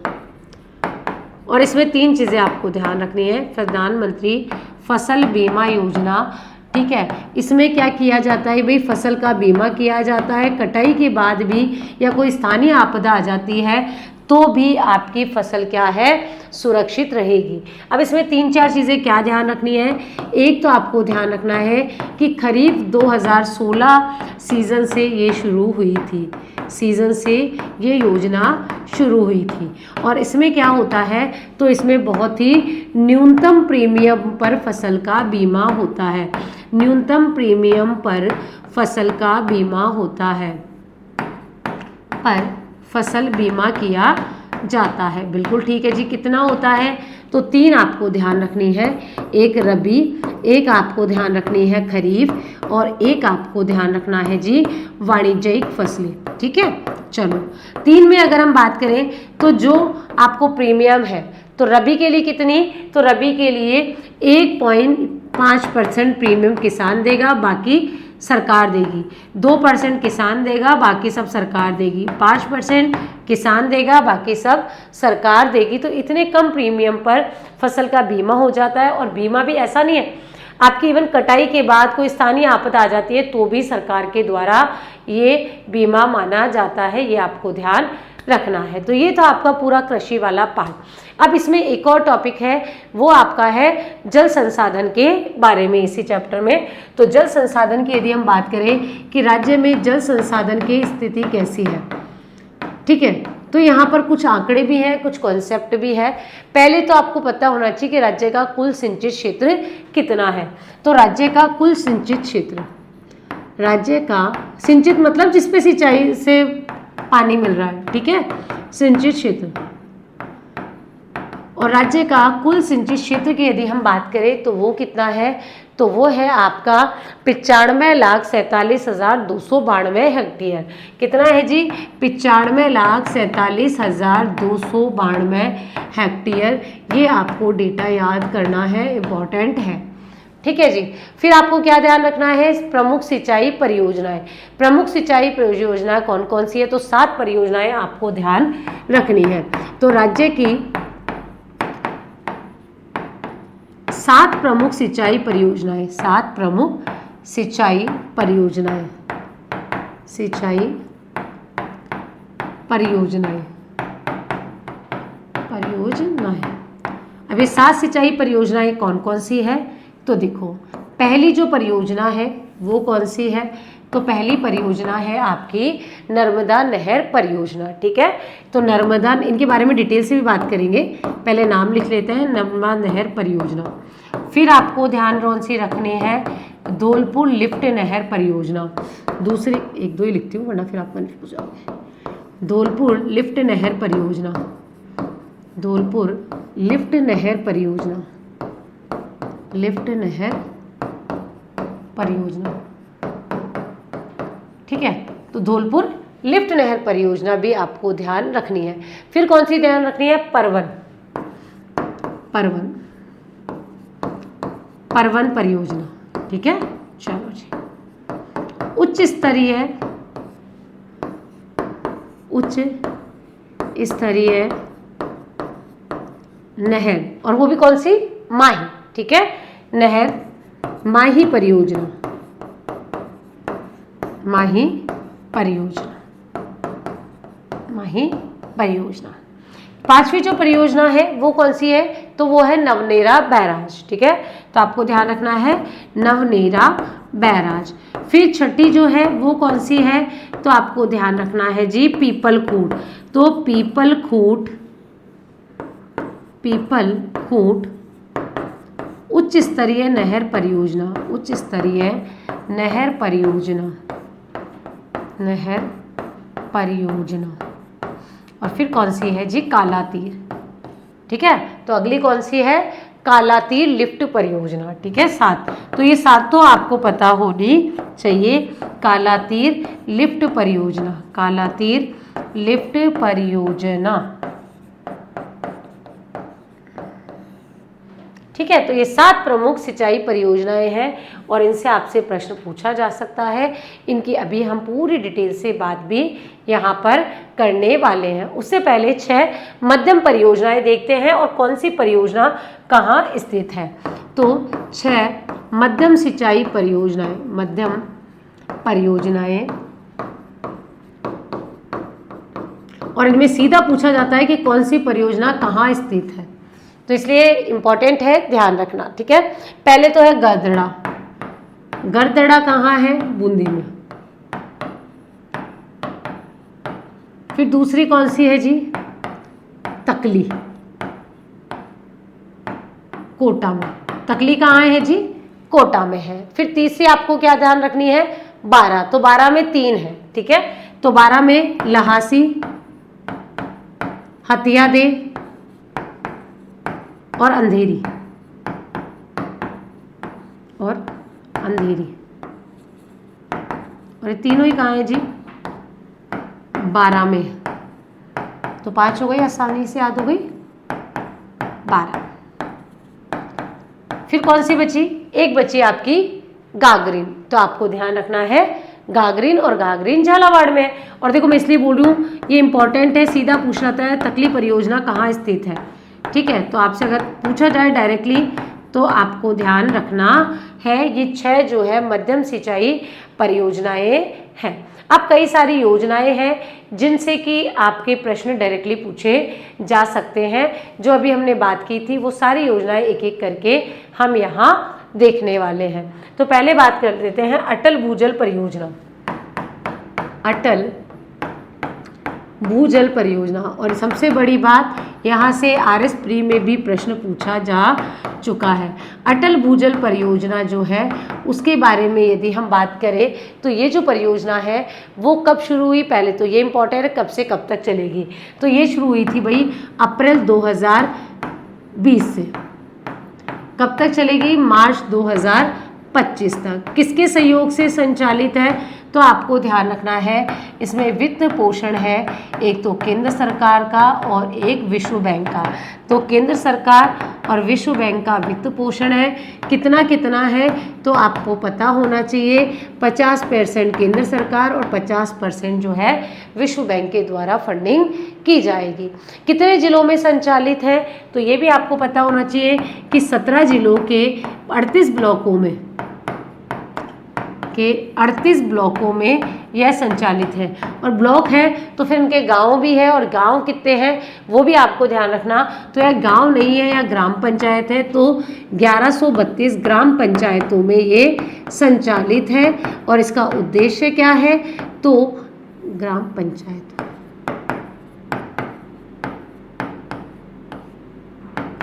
और इसमें 3 चीज़ें आपको ध्यान रखनी है। प्रधानमंत्री फसल बीमा योजना, ठीक है, इसमें क्या किया जाता है भाई, फसल का बीमा किया जाता है। कटाई के बाद भी या कोई स्थानीय आपदा आ जाती है तो भी आपकी फसल क्या है, सुरक्षित रहेगी। अब इसमें 3-4 चीज़ें क्या ध्यान रखनी है। एक तो आपको ध्यान रखना है कि खरीफ 2016 सीजन से ये योजना शुरू हुई थी और इसमें क्या होता है, तो इसमें बहुत ही न्यूनतम प्रीमियम पर फसल का बीमा होता है। पर फसल बीमा किया जाता है। बिल्कुल ठीक है जी। कितना होता है, तो 3 आपको ध्यान रखनी है, एक रबी, एक आपको ध्यान रखनी है खरीफ और एक आपको ध्यान रखना है जी वाणिज्यिक फसलें। ठीक है, चलो 3 में अगर हम बात करें तो जो आपको प्रीमियम है, तो रबी के लिए कितनी, तो रबी के लिए 1.5% प्रीमियम किसान देगा, बाकी सरकार देगी। 2% किसान देगा, बाकी सब सरकार देगी। 5% किसान देगा, बाकी सब सरकार देगी। तो इतने कम प्रीमियम पर फसल का बीमा हो जाता है। और बीमा भी ऐसा नहीं है, आपकी इवन कटाई के बाद कोई स्थानीय आपदा आ जाती है तो भी सरकार के द्वारा ये बीमा माना जाता है। ये आपको ध्यान रखना है। तो ये था आपका पूरा कृषि वाला पार्ट। अब इसमें एक और टॉपिक है, वो आपका है जल संसाधन के बारे में इसी चैप्टर में। तो जल संसाधन की यदि हम बात करें कि राज्य में जल संसाधन की स्थिति कैसी है, ठीक है, तो यहाँ पर कुछ आंकड़े भी हैं, कुछ कॉन्सेप्ट भी है। पहले तो आपको पता होना चाहिए कि राज्य का कुल सिंचित क्षेत्र कितना है। तो राज्य का कुल सिंचित क्षेत्र, राज्य का सिंचित मतलब जिसपे सिंचाई से पानी मिल रहा है, ठीक है, सिंचित क्षेत्र। और राज्य का कुल सिंचित क्षेत्र की यदि हम बात करें तो वो कितना है, तो वो है आपका 95,47,292 हेक्टेयर। कितना है जी, 95,47,292 हेक्टेयर। ये आपको डेटा याद करना है, इम्पॉर्टेंट है। ठीक है जी। फिर आपको क्या ध्यान रखना है, प्रमुख सिंचाई परियोजनाएं। प्रमुख सिंचाई परियोजनाएं कौन कौन सी है, तो 7 परियोजनाएं आपको ध्यान रखनी है। तो राज्य की 7 प्रमुख सिंचाई परियोजनाएं, 7 प्रमुख सिंचाई परियोजनाएं, अब ये 7 सिंचाई परियोजनाएं कौन कौन सी है, तो देखो पहली जो परियोजना है वो कौन सी है, तो पहली परियोजना है आपकी नर्मदा नहर परियोजना। ठीक है, तो नर्मदा, इनके बारे में डिटेल से भी बात करेंगे, पहले नाम लिख लेते हैं, नर्मदा नहर परियोजना। फिर आपको ध्यान कौन सी रखनी है, धौलपुर लिफ्ट नहर परियोजना। दूसरी 1-2 ही लिखती हूँ वरना फिर आप कंफ्यूज हो जाओगे। धौलपुर लिफ्ट नहर परियोजना, धौलपुर लिफ्ट नहर परियोजना, लिफ्ट नहर परियोजना। ठीक है, तो धौलपुर लिफ्ट नहर परियोजना भी आपको ध्यान रखनी है। फिर कौन सी ध्यान रखनी है, परवन परियोजना। ठीक है, चलो जी। उच्च स्तरीय नहर, और वो भी कौन सी, माही, ठीक है, नहर माही परियोजना, माही परियोजना, माही परियोजना। पांचवी जो परियोजना है वो कौन सी है, तो वो है नवनेरा बैराज, ठीक है, तो आपको ध्यान रखना है नवनेरा बैराज। फिर छठी जो है वो कौन सी है, तो आपको ध्यान रखना है जी पीपलखूट, तो पीपलखूट उच्च स्तरीय नहर परियोजना, उच्च स्तरीय नहर परियोजना, नहर परियोजना। और फिर कौन सी है जी, कालातीर, ठीक है, तो अगली कौन सी है, कालातीर लिफ्ट परियोजना, ठीक है, 7, तो ये 7 तो आपको पता होनी चाहिए। कालातीर लिफ्ट परियोजना, कालातीर लिफ्ट परियोजना, ठीक है, तो ये 7 प्रमुख सिंचाई परियोजनाएं हैं और इनसे आपसे प्रश्न पूछा जा सकता है। इनकी अभी हम पूरी डिटेल से बात भी यहाँ पर करने वाले हैं। उससे पहले 6 मध्यम परियोजनाएं देखते हैं और कौन सी परियोजना कहाँ स्थित है। तो 6 मध्यम सिंचाई परियोजनाएं, मध्यम परियोजनाएं, और इनमें सीधा पूछा जाता है कि कौन सी परियोजना कहाँ स्थित है, तो इसलिए इंपॉर्टेंट है, ध्यान रखना, ठीक है। पहले तो है गरदड़ा, गरदड़ा कहाँ है, बूंदी में। फिर दूसरी कौन सी है जी, तकली, कोटा में, तकली कहाँ है जी, कोटा में है। फिर तीसरी आपको क्या ध्यान रखनी है, 12, तो 12 में 3 है, ठीक है, तो 12 में लहासी, हथियादे और अंधेरी, और अंधेरी, और ये तीनों ही कहाँ है जी, 12 में, तो 5 हो गई, आसानी से याद हो गई, 12। फिर कौन सी बची, एक बची आपकी गागरीन, तो आपको ध्यान रखना है गागरीन, और गागरीन झालावाड़ में। और देखो मैं इसलिए बोल रही हूँ, ये इंपॉर्टेंट है, सीधा पूछ रहा है तकली परियोजना कहाँ स्थित है, ठीक है, तो आपसे अगर पूछा जाए डायरेक्टली तो आपको ध्यान रखना है ये 6 जो है मध्यम सिंचाई परियोजनाएं हैं। अब कई सारी योजनाएं हैं जिनसे कि आपके प्रश्न डायरेक्टली पूछे जा सकते हैं। जो अभी हमने बात की थी वो सारी योजनाएं एक एक करके हम यहाँ देखने वाले हैं। तो पहले बात कर लेते हैं अटल भूजल परियोजना, अटल भूजल परियोजना। और सबसे बड़ी बात, यहाँ से RS प्री में भी प्रश्न पूछा जा चुका है। अटल भूजल परियोजना जो है उसके बारे में यदि हम बात करें तो ये जो परियोजना है वो कब शुरू हुई, पहले तो ये इम्पोर्टेंट है कब से कब तक चलेगी। तो ये शुरू हुई थी भाई अप्रैल 2020 से, कब तक चलेगी, मार्च 2025 तक। किसके सहयोग से संचालित है, तो आपको ध्यान रखना है इसमें वित्त पोषण है एक तो केंद्र सरकार का और एक विश्व बैंक का। तो केंद्र सरकार और विश्व बैंक का वित्त पोषण है, कितना कितना है तो आपको पता होना चाहिए। 50% केंद्र सरकार और 50% जो है विश्व बैंक के द्वारा फंडिंग की जाएगी। कितने जिलों में संचालित है, तो ये भी आपको पता होना चाहिए कि 17 जिलों के 38 ब्लॉकों में, के 38 ब्लॉकों में यह संचालित है। और ब्लॉक है तो फिर उनके गांव भी है, और गांव कितने हैं वो भी आपको ध्यान रखना। तो यह गांव नहीं है, यह ग्राम पंचायत है। तो 1132 ग्राम पंचायतों में ये संचालित है। और इसका उद्देश्य क्या है, तो ग्राम पंचायत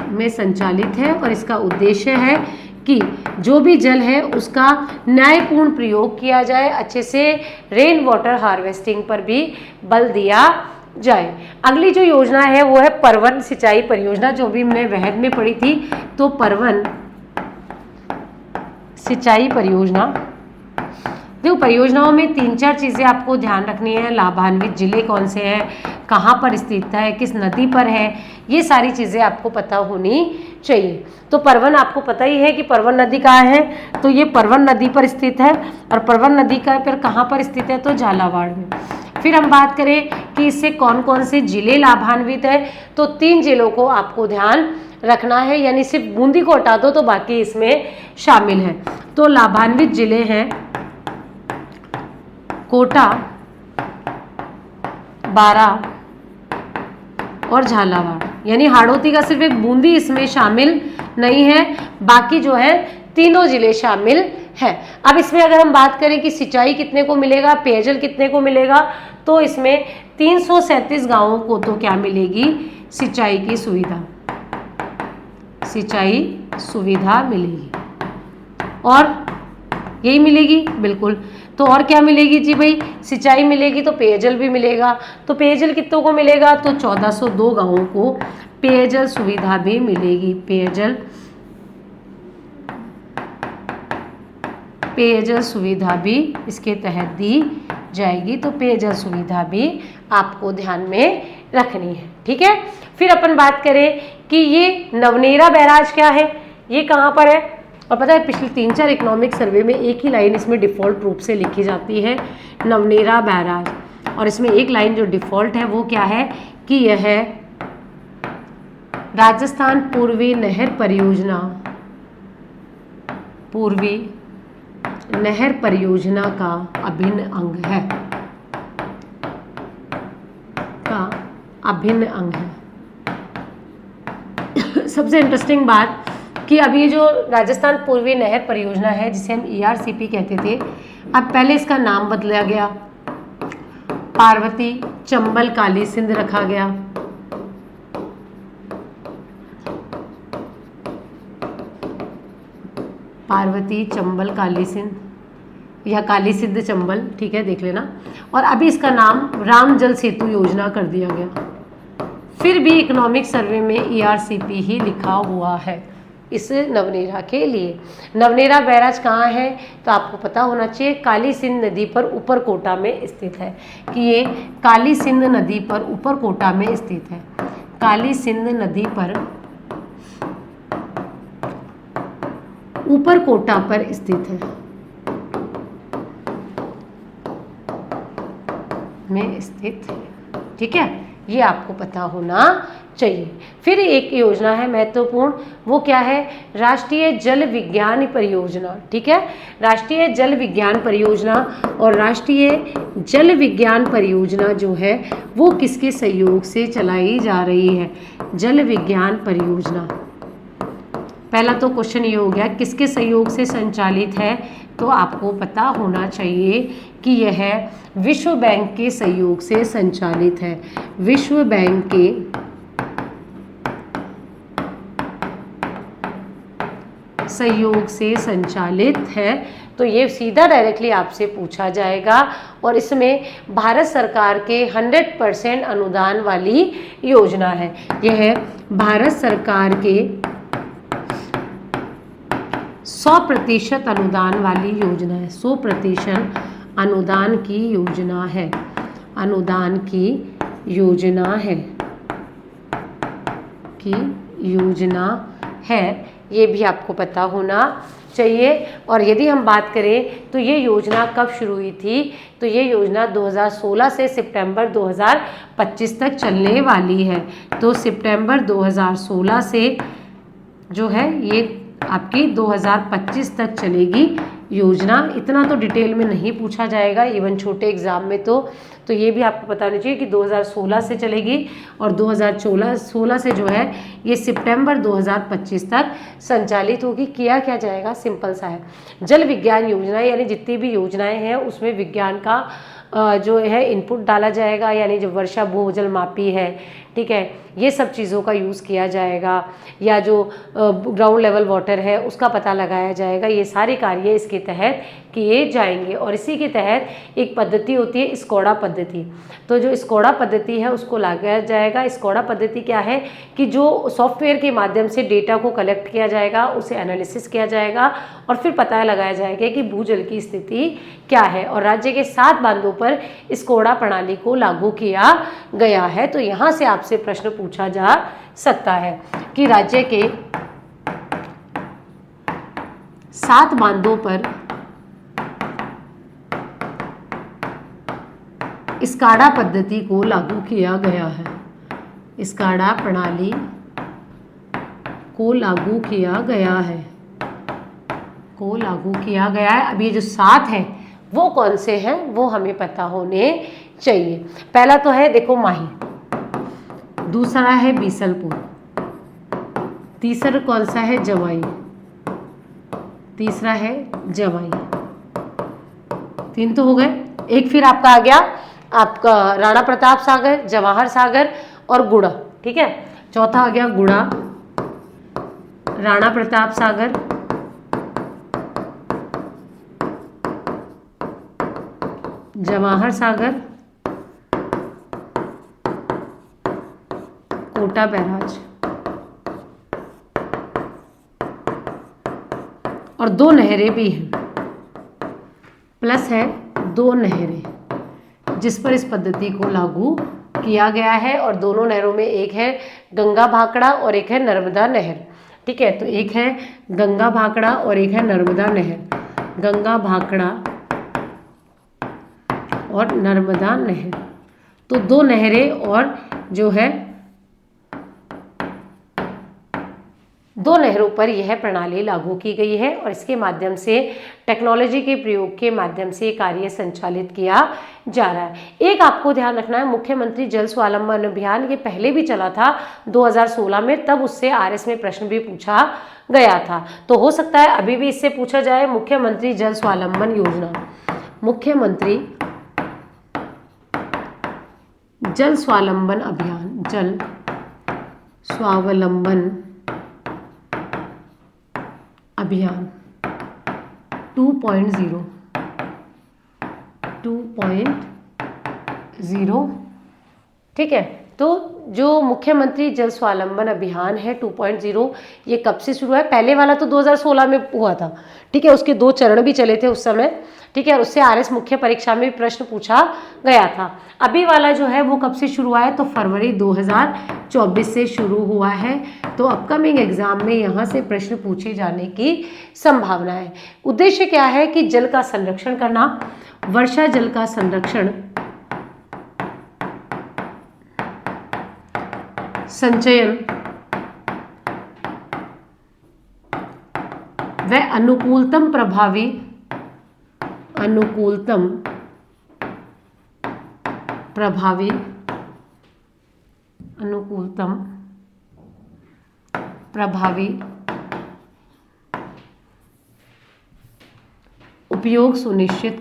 में संचालित है और इसका उद्देश्य है कि जो भी जल है उसका न्यायपूर्ण प्रयोग किया जाए, अच्छे से रेन वाटर हार्वेस्टिंग पर भी बल दिया जाए। अगली जो योजना है वो है परवन सिंचाई परियोजना, जो भी हमने वहद में पढ़ी थी। तो परवन सिंचाई परियोजना, देखो परियोजनाओं में 3-4 चीज़ें आपको ध्यान रखनी है। लाभान्वित जिले कौन से हैं, कहाँ पर स्थित है, किस नदी पर है, ये सारी चीज़ें आपको पता होनी चाहिए। तो परवन आपको पता ही है कि परवन नदी कहाँ है, तो ये परवन नदी पर स्थित है। और परवन नदी का फिर कहाँ पर स्थित है, तो झालावाड़ में। फिर हम बात करें कि इससे कौन कौन से जिले लाभान्वित है, तो 3 जिलों को आपको ध्यान रखना है, यानी सिर्फ बूंदी को हटा दो तो बाकी इसमें शामिल है। तो लाभान्वित जिले हैं कोटा, बारा और झालावाड़, यानी हाड़ौती का सिर्फ एक बूंदी इसमें शामिल नहीं है, बाकी जो है तीनों जिले शामिल हैं। अब इसमें अगर हम बात करें कि सिंचाई कितने को मिलेगा, पेयजल कितने को मिलेगा, तो इसमें 337 गांवों को तो क्या मिलेगी, सिंचाई की सुविधा, सिंचाई सुविधा मिलेगी। और यही मिलेगी, बिल्कुल। तो और क्या मिलेगी जी भाई, सिंचाई मिलेगी तो पेयजल भी मिलेगा। तो पेयजल कितनों को मिलेगा, तो 1402 गांवों को पेयजल सुविधा भी मिलेगी, पेयजल सुविधा भी इसके तहत दी जाएगी। तो पेयजल सुविधा भी आपको ध्यान में रखनी है, ठीक है। फिर अपन बात करें कि ये नवनेरा बैराज क्या है, ये कहाँ पर है। और पता है पिछले 3-4 इकोनॉमिक सर्वे में एक ही लाइन इसमें डिफ़ॉल्ट रूप से लिखी जाती है, नवनेरा बैराज। और इसमें एक लाइन जो डिफ़ॉल्ट है वो क्या है कि यह है राजस्थान पूर्वी नहर परियोजना, पूर्वी नहर परियोजना का अभिन्न अंग है, सबसे इंटरेस्टिंग बात कि अब ये जो राजस्थान पूर्वी नहर परियोजना है जिसे हम ERCP कहते थे, अब पहले इसका नाम बदला गया, पार्वती चंबल काली सिंध रखा गया। पार्वती चंबल काली सिंध या काली सिंध चंबल, ठीक है, देख लेना। और अभी इसका नाम राम जल सेतु योजना कर दिया गया। फिर भी इकोनॉमिक सर्वे में ERCP ही लिखा हुआ है इस नवनेरा के लिए। नवनेरा बैराज कहाँ है, तो आपको पता होना चाहिए, काली सिंध नदी पर ऊपरकोटा में स्थित है, कि ये काली सिंध नदी पर ऊपरकोटा में स्थित है, काली सिंध नदी पर ऊपरकोटा पर स्थित है, में स्थित है, ठीक है, ये आपको पता होना चाहिए। फिर एक योजना है महत्वपूर्ण, वो क्या है, राष्ट्रीय जल विज्ञान परियोजना, ठीक है, राष्ट्रीय जल विज्ञान परियोजना। और राष्ट्रीय जल विज्ञान परियोजना जो है वो किसके सहयोग से चलाई जा रही है, जल विज्ञान परियोजना। पहला तो क्वेश्चन ये हो गया किसके सहयोग से संचालित है, तो आपको पता होना चाहिए कि यह विश्व बैंक के सहयोग से संचालित है, विश्व बैंक के सहयोग से संचालित है। तो ये सीधा डायरेक्टली आपसे पूछा जाएगा। और इसमें भारत सरकार के 100% अनुदान वाली योजना है, यह भारत सरकार के 100% अनुदान वाली योजना है, 100% अनुदान की योजना है, अनुदान की योजना है, ये भी आपको पता होना चाहिए। और यदि हम बात करें तो ये योजना कब शुरू हुई थी, तो ये योजना 2016 से सितंबर 2025 तक चलने वाली है। तो सितंबर 2016 से जो है ये आपकी 2025 तक चलेगी योजना। इतना तो डिटेल में नहीं पूछा जाएगा इवन छोटे एग्जाम में, तो ये भी आपको पता होना चाहिए कि 2016 से चलेगी और 2016 से जो है ये सितंबर 2025 तक संचालित होगी। किया क्या जाएगा, सिंपल सा है, जल विज्ञान योजना, यानी जितनी भी योजनाएं हैं उसमें विज्ञान का जो है इनपुट डाला जाएगा, यानी जो वर्षा भूजल मापी है, ठीक है, ये सब चीज़ों का यूज़ किया जाएगा, या जो ग्राउंड लेवल वाटर है उसका पता लगाया जाएगा। ये सारे कार्य इसके तहत किए जाएंगे। और इसी के तहत एक पद्धति होती है स्कोडा पद्धति। तो जो स्कोडा पद्धति है उसको लगाया जाएगा। स्कोडा पद्धति क्या है कि जो सॉफ्टवेयर के माध्यम से डेटा को कलेक्ट किया जाएगा, उसे एनालिसिस किया जाएगा और फिर पता लगाया जाएगा कि भूजल की स्थिति क्या है। और राज्य के 7 बांधों पर स्कोडा प्रणाली को लागू किया गया है। तो यहाँ से आपसे प्रश्न पूछा जा सकता है कि राज्य के 7 बांधों पर स्काडा पद्धति को लागू किया गया है, स्काडा प्रणाली को लागू किया गया है, को लागू किया गया है। अब ये जो 7 हैं वो कौन से हैं वो हमें पता होने चाहिए। पहला तो है देखो माही, दूसरा है बीसलपुर, तीसरा कौन सा है जवाई, तीसरा है जवाई, 3 तो हो गए। एक फिर आपका आ गया आपका राणा प्रताप सागर, जवाहर सागर और गुड़ा, ठीक है। चौथा आ गया गुड़ा, राणा प्रताप सागर, जवाहर सागर, कोटा बैराज, और 2 नहरें भी हैं, प्लस है 2 नहरें जिस पर इस पद्धति को लागू किया गया है। और दोनों नहरों में एक है गंगा भाखड़ा और एक है नर्मदा नहर, ठीक है। तो एक है गंगा भाखड़ा और एक है नर्मदा नहर, गंगा भाखड़ा और नर्मदा नहर। तो 2 नहरें और जो है 2 नहरों पर यह प्रणाली लागू की गई है और इसके माध्यम से टेक्नोलॉजी के प्रयोग के माध्यम से कार्य संचालित किया जा रहा है। एक आपको ध्यान रखना है, मुख्यमंत्री जल स्वावलंबन अभियान ये पहले भी चला था 2016 में, तब उससे आरएस में प्रश्न भी पूछा गया था। तो हो सकता है अभी भी इससे पूछा जाए मुख्यमंत्री जल स्वावलंबन योजना, मुख्यमंत्री जल स्वावलंबन अभियान, जल स्वावलंबन अभियान 2.0, ठीक है। तो जो मुख्यमंत्री जल स्वावलंबन अभियान है 2.0 ये कब से शुरू है? पहले वाला तो 2016 में हुआ था, ठीक है। उसके 2 चरण भी चले थे उस समय, ठीक है। और उससे आरएस मुख्य परीक्षा में भी प्रश्न पूछा गया था। अभी वाला जो है वो कब से शुरू हुआ है? तो फरवरी 2024 से शुरू हुआ है। तो अपकमिंग एग्जाम में यहाँ से प्रश्न पूछे जाने की संभावना है। उद्देश्य क्या है कि जल का संरक्षण करना, वर्षा जल का संरक्षण, संचयन व अनुकूलतम प्रभावी उपयोग सुनिश्चित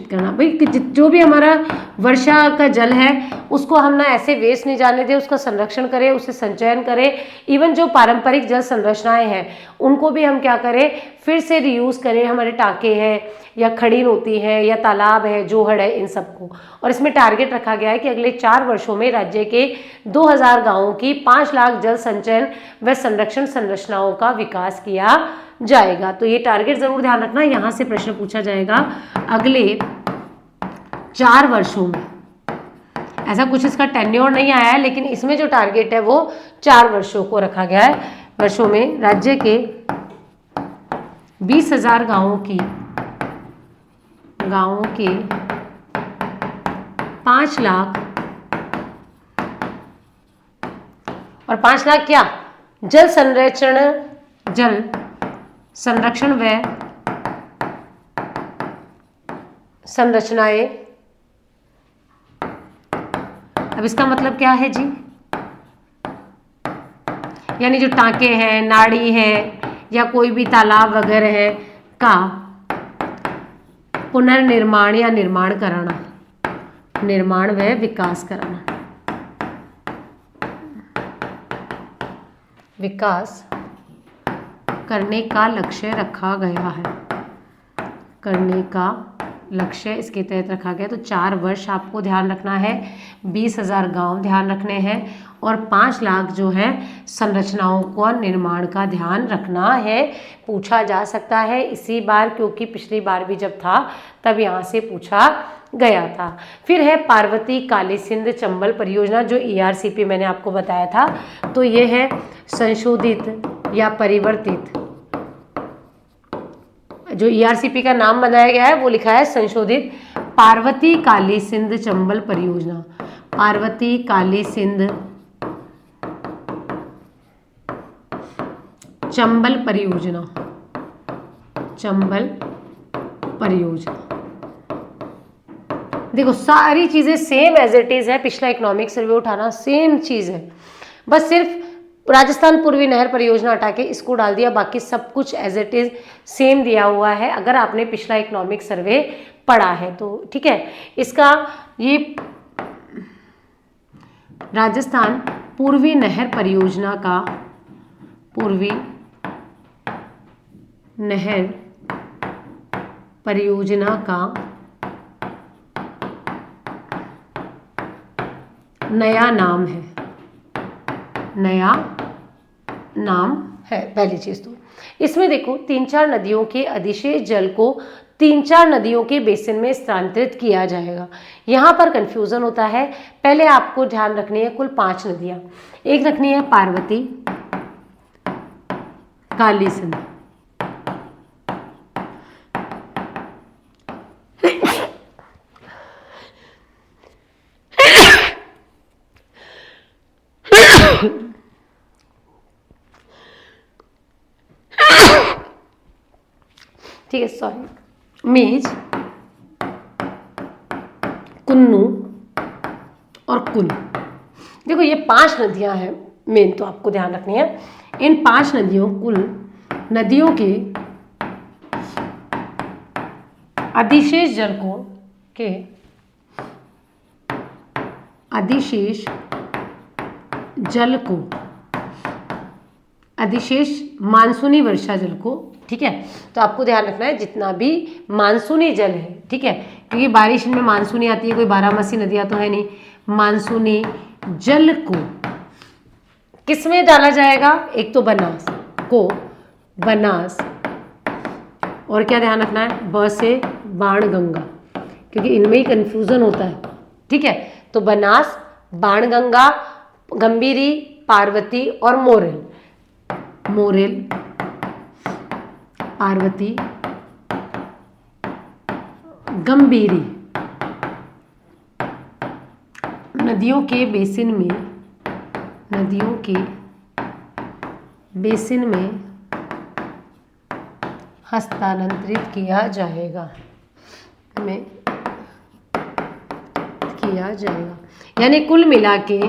करना। भाई जो भी हमारा वर्षा का जल है उसको हम ना ऐसे वेस्ट नहीं जाने दें, उसका संरक्षण करें, उसे संचयन करें। इवन जो पारंपरिक जल संरचनाएं हैं उनको भी हम क्या करें, फिर से रीयूज करें। हमारे टाँके हैं या खड़ीन होती है या तालाब है, जोहड़ है, इन सबको। और इसमें टारगेट रखा गया है कि अगले 4 वर्षों में राज्य के 2000 गाँवों की 5 लाख जल संचयन व संरक्षण संरचनाओं का विकास किया जाएगा। तो ये टारगेट जरूर ध्यान रखना, यहाँ से प्रश्न पूछा जाएगा अगले 4 वर्षों में। ऐसा कुछ इसका टेन्योर नहीं आया है, लेकिन इसमें जो टारगेट है वो 4 वर्षों को रखा गया है। वर्षों में राज्य के 20,000 गाँवों के 5 लाख, और 5 लाख क्या, जल संरक्षण व संरचनाएं। अब इसका मतलब क्या है जी, यानी जो टाँके हैं, नाड़ी है या कोई भी तालाब वगैरह है का पुनर्निर्माण या निर्माण कराना, निर्माण व विकास कराना, विकास करने का लक्ष्य रखा गया है, करने का लक्ष्य इसके तहत रखा गया। तो 4 वर्ष आपको ध्यान रखना है, 20,000 गांव ध्यान रखने हैं और 5 लाख जो है संरचनाओं का निर्माण का ध्यान रखना है। पूछा जा सकता है इसी बार, क्योंकि पिछली बार भी जब था तब यहाँ से पूछा गया था। फिर है पार्वती काली सिंध चंबल परियोजना, जो ERCP मैंने आपको बताया था। तो ये है संशोधित या परिवर्तित, जो ERCP का नाम बनाया गया है वो लिखा है संशोधित पार्वती काली सिंध चंबल परियोजना, पार्वती काली सिंध चंबल परियोजना, चंबल परियोजना। देखो सारी चीज़ें सेम एज इट इज़ है, पिछला इकोनॉमिक सर्वे उठाना सेम चीज़ है, बस सिर्फ राजस्थान पूर्वी नहर परियोजना हटा के इसको डाल दिया, बाकी सब कुछ एज इट इज़ सेम दिया हुआ है अगर आपने पिछला इकोनॉमिक सर्वे पढ़ा है तो। ठीक है, इसका ये राजस्थान पूर्वी नहर परियोजना का, पूर्वी नहर परियोजना का नया नाम है, नया नाम है पहली चीज। तो इसमें देखो 3-4 नदियों के अधिशेष जल को 3-4 नदियों के बेसिन में स्थानांतरित किया जाएगा। यहाँ पर कंफ्यूजन होता है, पहले आपको ध्यान रखनी है कुल 5 नदियाँ, एक रखनी है पार्वती, काली सिंधु, ठीक है सॉरी, मेज, कुन्नू और कुल। देखो ये 5 नदियां हैं मेन, तो आपको ध्यान रखनी है इन 5 नदियों, कुल नदियों के अधिशेष जल को, के अधिशेष जल को, अधिशेष मानसूनी वर्षा जल को, ठीक है। तो आपको ध्यान रखना है जितना भी मानसूनी जल है, ठीक है, क्योंकि बारिश में मानसूनी आती है, कोई 12मासी नदियाँ तो है नहीं, मानसूनी जल को किस में डाला जाएगा, एक तो बनास को, बनास, और क्या ध्यान रखना है, ब से बाणगंगा, क्योंकि इनमें ही कंफ्यूजन होता है, ठीक है। तो बनास, बाणगंगा, गंभीरी, पार्वती और मोरेल, मोरेल, पार्वती, गंभीरी नदियों के बेसिन में, नदियों के बेसिन में हस्तांतरित किया जाएगा, में किया जाएगा। यानी कुल मिला के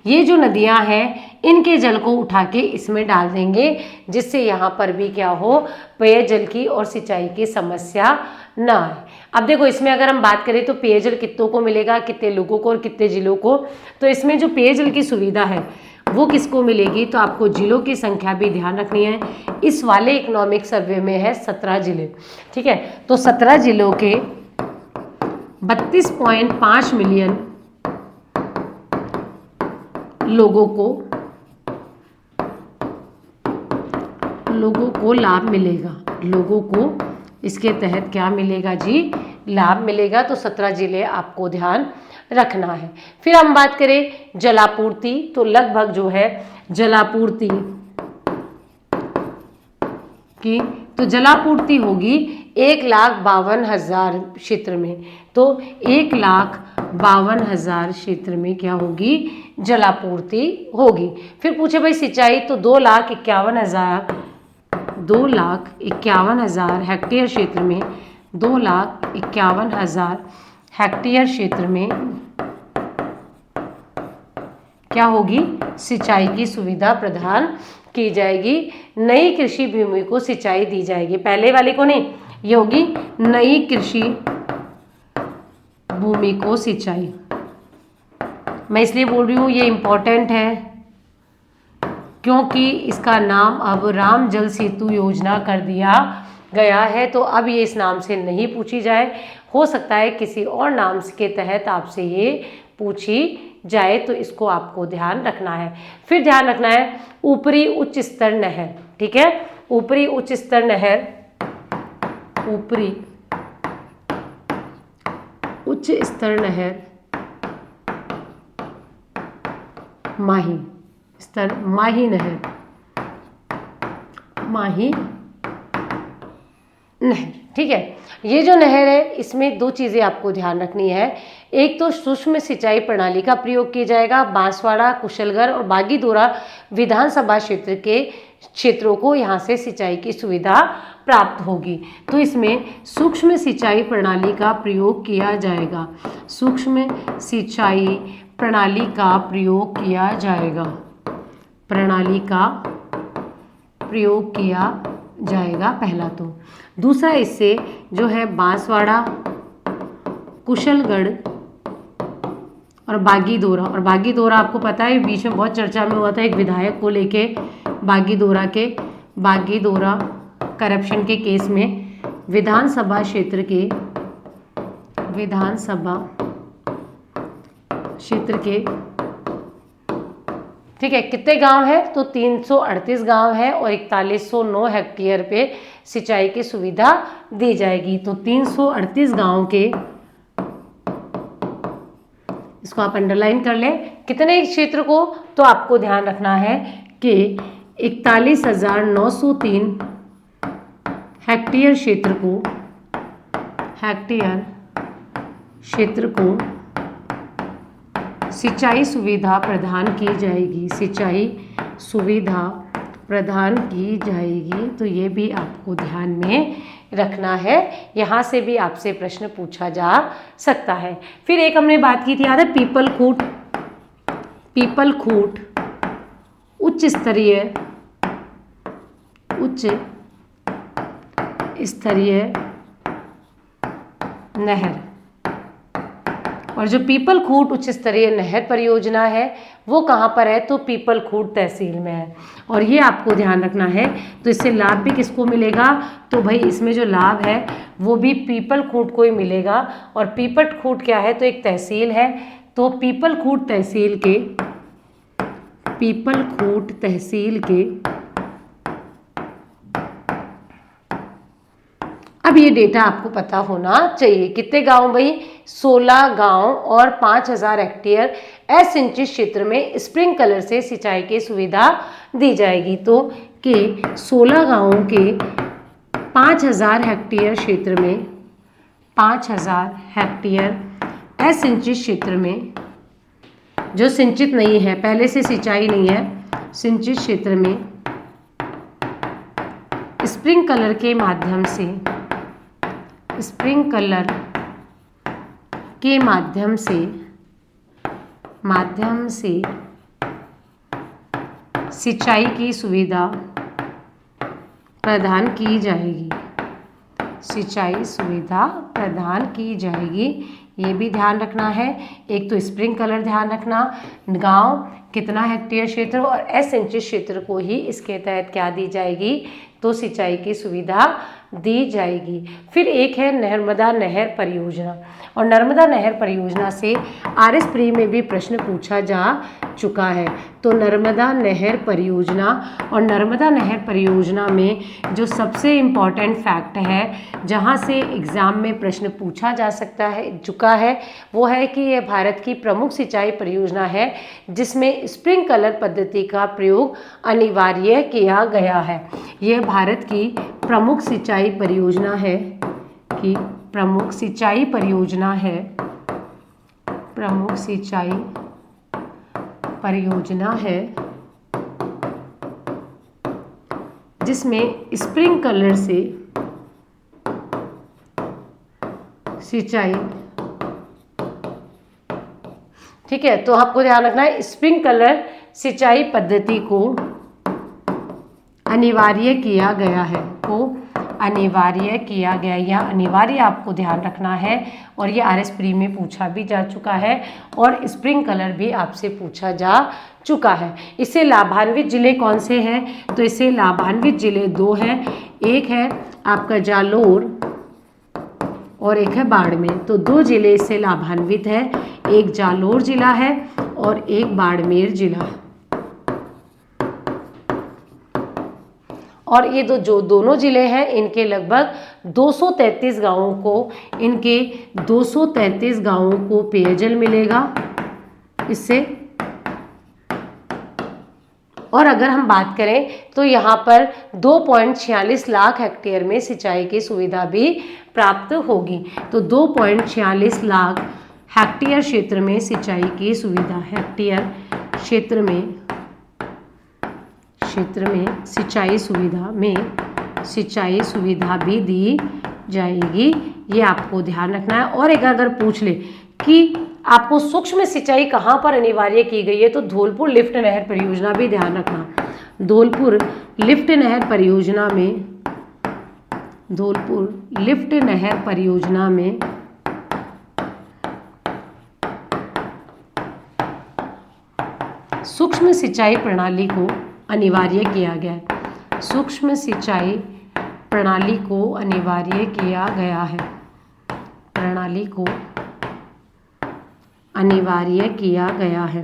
ये जो नदियां हैं इनके जल को उठा के इसमें डाल देंगे, जिससे यहाँ पर भी क्या हो, पेयजल की और सिंचाई की समस्या ना आए। अब देखो इसमें अगर हम बात करें तो पेयजल कितनों को मिलेगा, कितने लोगों को और कितने जिलों को, तो इसमें जो पेयजल की सुविधा है वो किसको मिलेगी, तो आपको जिलों की संख्या भी ध्यान रखनी है। इस वाले इकोनॉमिक सर्वे में है 17 जिले, ठीक है। तो 17 जिलों के 32.5 मिलियन लोगों को लाभ मिलेगा, लोगों को इसके तहत क्या मिलेगा जी, लाभ मिलेगा। तो 17 जिले आपको ध्यान रखना है। फिर हम बात करें जलापूर्ति, तो लगभग जो है जलापूर्ति की, तो जलापूर्ति होगी 1,52,000 क्षेत्र में, तो 1,52,000 क्षेत्र में क्या होगी, जलापूर्ति होगी। फिर पूछे भाई सिंचाई, तो 2,51,000 हेक्टेयर क्षेत्र में, 2,51,000 हेक्टेयर क्षेत्र में क्या होगी, सिंचाई की सुविधा प्रदान की जाएगी, नई कृषि भूमि को सिंचाई दी जाएगी। पहले वाले को नहीं, ये होगी नई कृषि भूमि को सिंचाई। मैं इसलिए बोल रही हूँ ये इम्पोर्टेंट है क्योंकि इसका नाम अब राम जल सेतु योजना कर दिया गया है, तो अब ये इस नाम से नहीं पूछी जाए, हो सकता है किसी और नाम के तहत आपसे ये पूछी जाए, तो इसको आपको ध्यान रखना है। फिर ध्यान रखना है ऊपरी उच्च स्तर नहर, ठीक है, ऊपरी उच्च स्तर नहर, ऊपरी उच्च स्तर नहर माही स्तर, माही नहर, माही नहर, ठीक है। ये जो नहर है इसमें 2 चीज़ें आपको ध्यान रखनी है, एक तो सूक्ष्म सिंचाई प्रणाली का प्रयोग किया जाएगा, बांसवाड़ा, कुशलगढ़ और बागीदोरा विधानसभा क्षेत्र के क्षेत्रों को यहाँ से सिंचाई की सुविधा प्राप्त होगी। तो इसमें सूक्ष्म सिंचाई प्रणाली का प्रयोग किया जाएगा। सूक्ष्म सिंचाई प्रणाली का प्रयोग किया जाएगा। प्रणाली का प्रयोग किया जाएगा पहला। तो दूसरा इससे जो है बांसवाड़ा, कुशलगढ़ और बागीदोरा। और बागीदोरा आपको पता है बीच में बहुत चर्चा में हुआ था एक विधायक को लेके, बागीदोरा करप्शन के केस में विधानसभा क्षेत्र के ठीक है कितने गांव है? तो 338 गांव है और 4109 हेक्टेयर पे सिंचाई की सुविधा दी जाएगी। तो 338 गांव के, इसको आप अंडरलाइन कर लें, कितने क्षेत्र को? तो आपको ध्यान रखना है कि 41,903 हेक्टेयर क्षेत्र को सिंचाई सुविधा प्रदान की जाएगी। सिंचाई सुविधा प्रदान की जाएगी। तो ये भी आपको ध्यान में रखना है, यहाँ से भी आपसे प्रश्न पूछा जा सकता है। फिर एक हमने बात की थी, याद है, पीपल खूट उच्च स्तरीय नहर। और जो पीपल खूट उच्च स्तरीय नहर परियोजना है वो कहाँ पर है? तो पीपल खूट तहसील में है। और ये आपको ध्यान रखना है। तो इससे लाभ भी किसको मिलेगा? तो भाई इसमें जो लाभ है वो भी पीपल खूट को ही मिलेगा। और पीपल खूट क्या है? तो एक तहसील है। तो पीपल खूट तहसील के अब ये डेटा आपको पता होना चाहिए। कितने गांव भाई? 16 गांव और 5000 हेक्टेयर असिंचित क्षेत्र में स्प्रिंकलर से सिंचाई की सुविधा दी जाएगी। तो कि 16 गांवों के 5000 हेक्टेयर क्षेत्र में, 5000 हेक्टेयर असिंचित क्षेत्र में, जो सिंचित नहीं है, पहले से सिंचाई नहीं है, सिंचित क्षेत्र में स्प्रिंकलर के माध्यम से सिंचाई की सुविधा प्रदान की जाएगी। सिंचाई सुविधा प्रदान की जाएगी। ये भी ध्यान रखना है। एक तो स्प्रिंकलर ध्यान रखना, गांव कितना हेक्टेयर क्षेत्र और असिंचित क्षेत्र को ही इसके तहत क्या दी जाएगी? तो सिंचाई की सुविधा दी जाएगी। फिर एक है नर्मदा नहर परियोजना। और नर्मदा नहर परियोजना से आरएस प्री में भी प्रश्न पूछा जा चुका है। तो नर्मदा नहर परियोजना, और नर्मदा नहर परियोजना में जो सबसे इम्पॉर्टेंट फैक्ट है जहाँ से एग्ज़ाम में प्रश्न पूछा जा चुका है वो है कि यह भारत की प्रमुख सिंचाई परियोजना है जिसमें स्प्रिंकलर पद्धति का प्रयोग अनिवार्य किया गया है। यह भारत की प्रमुख सिंचाई परियोजना है जिसमें स्प्रिंकलर से सिंचाई, ठीक है। तो आपको ध्यान रखना है स्प्रिंकलर सिंचाई पद्धति को अनिवार्य किया गया है, या अनिवार्य आपको ध्यान रखना है। और ये आरएस प्री में पूछा भी जा चुका है और स्प्रिंकलर भी आपसे पूछा जा चुका है। इससे लाभान्वित जिले कौन से हैं? तो इससे लाभान्वित जिले 2 हैं, एक है आपका जालोर और एक है बाड़मेर। तो 2 जिले इससे लाभान्वित हैं, एक जालोर जिला है और एक बाड़मेर जिला। और ये दोनों ज़िले हैं इनके लगभग 233 गांवों को पेयजल मिलेगा इससे। और अगर हम बात करें तो यहाँ पर 2.46 लाख हेक्टेयर में सिंचाई की सुविधा भी प्राप्त होगी। तो 2.46 लाख हेक्टेयर क्षेत्र में सिंचाई की सुविधा, क्षेत्र में सिंचाई सुविधा भी दी जाएगी। ये आपको ध्यान रखना है। और एक अगर पूछ ले कि आपको सूक्ष्म सिंचाई कहाँ पर अनिवार्य की गई है, तो धौलपुर लिफ्ट नहर परियोजना भी ध्यान रखना। धौलपुर लिफ्ट नहर परियोजना में सूक्ष्म सिंचाई प्रणाली को अनिवार्य किया गया है। सूक्ष्म सिंचाई प्रणाली को अनिवार्य किया गया है। प्रणाली को अनिवार्य किया गया है।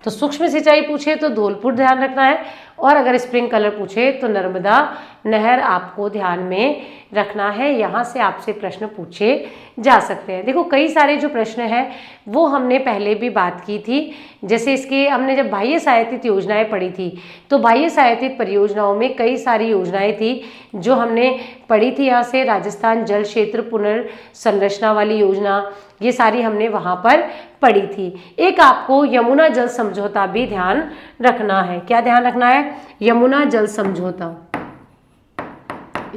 तो सूक्ष्म सिंचाई पूछे तो धौलपुर ध्यान रखना है, और अगर स्प्रिंकलर पूछे तो नर्मदा नहर आपको ध्यान में रखना है। यहाँ से आपसे प्रश्न पूछे जा सकते हैं। देखो कई सारे जो प्रश्न हैं वो हमने पहले भी बात की थी। जैसे इसके हमने जब बाह्य सहायतित योजनाएं पढ़ी थी, तो बाह्य सहायतित परियोजनाओं में कई सारी योजनाएं थी जो हमने पढ़ी थी। यहाँ से राजस्थान जल क्षेत्र पुनर्संरचना वाली योजना, ये सारी हमने वहाँ पर पढ़ी थी। एक आपको यमुना जल समझौता भी ध्यान रखना है। क्या ध्यान रखना है? यमुना जल समझौता।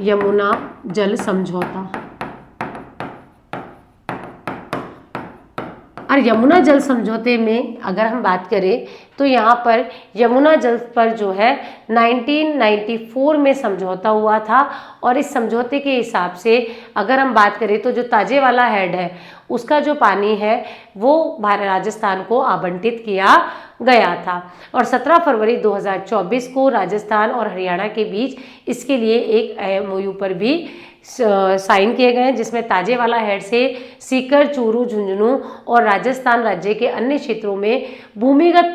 यमुना जल समझौता। और यमुना जल समझौते में अगर हम बात करें तो यहाँ पर यमुना जल पर जो है 1994 में समझौता हुआ था। और इस समझौते के हिसाब से अगर हम बात करें तो जो ताजेवाला हेड है उसका जो पानी है वो राजस्थान को आवंटित किया गया था। और 17 फरवरी 2024 को राजस्थान और हरियाणा के बीच इसके लिए एक MOU पर भी साइन किए गए हैं, जिसमें ताजेवाला हेड से सीकर, चूरू, झुंझुनू और राजस्थान राज्य के अन्य क्षेत्रों में भूमिगत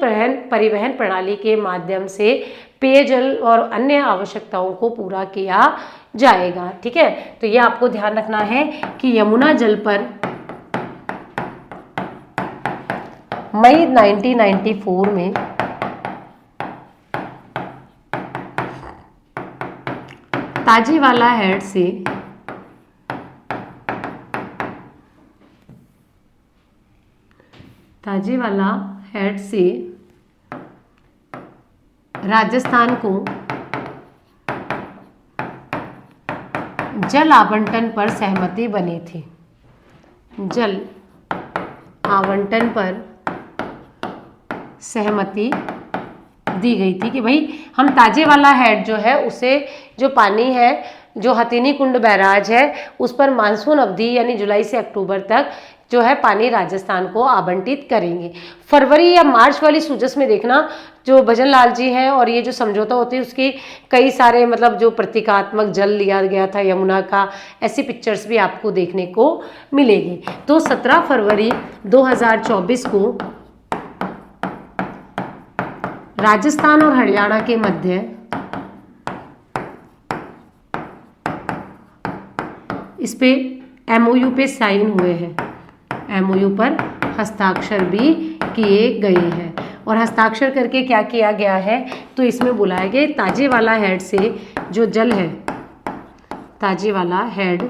परिवहन प्रणाली के माध्यम से पेयजल और अन्य आवश्यकताओं को पूरा किया जाएगा। ठीक है, तो ये आपको ध्यान रखना है कि यमुना जल पर मई 1994 में ताजेवाला हेड से राजस्थान को जल आवंटन पर सहमति बनी थी। जल आवंटन पर सहमति दी गई थी कि भाई हम ताजेवाला हेड जो है उसे जो पानी है जो हथिनी कुंड बैराज है उस पर मानसून अवधि यानी जुलाई से अक्टूबर तक जो है पानी राजस्थान को आवंटित करेंगे। फरवरी या मार्च वाली सूजस में देखना जो भजन लाल जी हैं और ये जो समझौता होती है उसकी कई सारे मतलब जो प्रतीकात्मक जल लिया गया था यमुना का, ऐसी पिक्चर्स भी आपको देखने को मिलेगी। तो 17 फरवरी 2024 को राजस्थान और हरियाणा के मध्य इस पे MOU पे साइन हुए हैं। MOU पर हस्ताक्षर भी किए गए हैं। और हस्ताक्षर करके क्या किया गया है तो इसमें बुलाए गए ताजेवाला हेड से जो जल है, ताजेवाला हेड,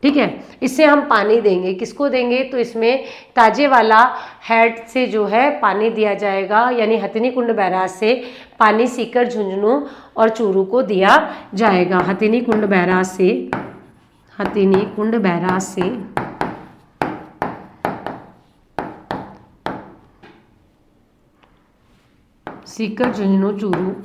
ठीक है, इससे हम पानी देंगे। किसको देंगे? तो इसमें ताजेवाला हेड से जो है पानी दिया जाएगा, यानी हथिनी कुंड बैराज से पानी सीकर, झुंझुनू और चूरू को दिया जाएगा। हथिनी कुंड बैराज से सीकर, झुंझुनू, चूरू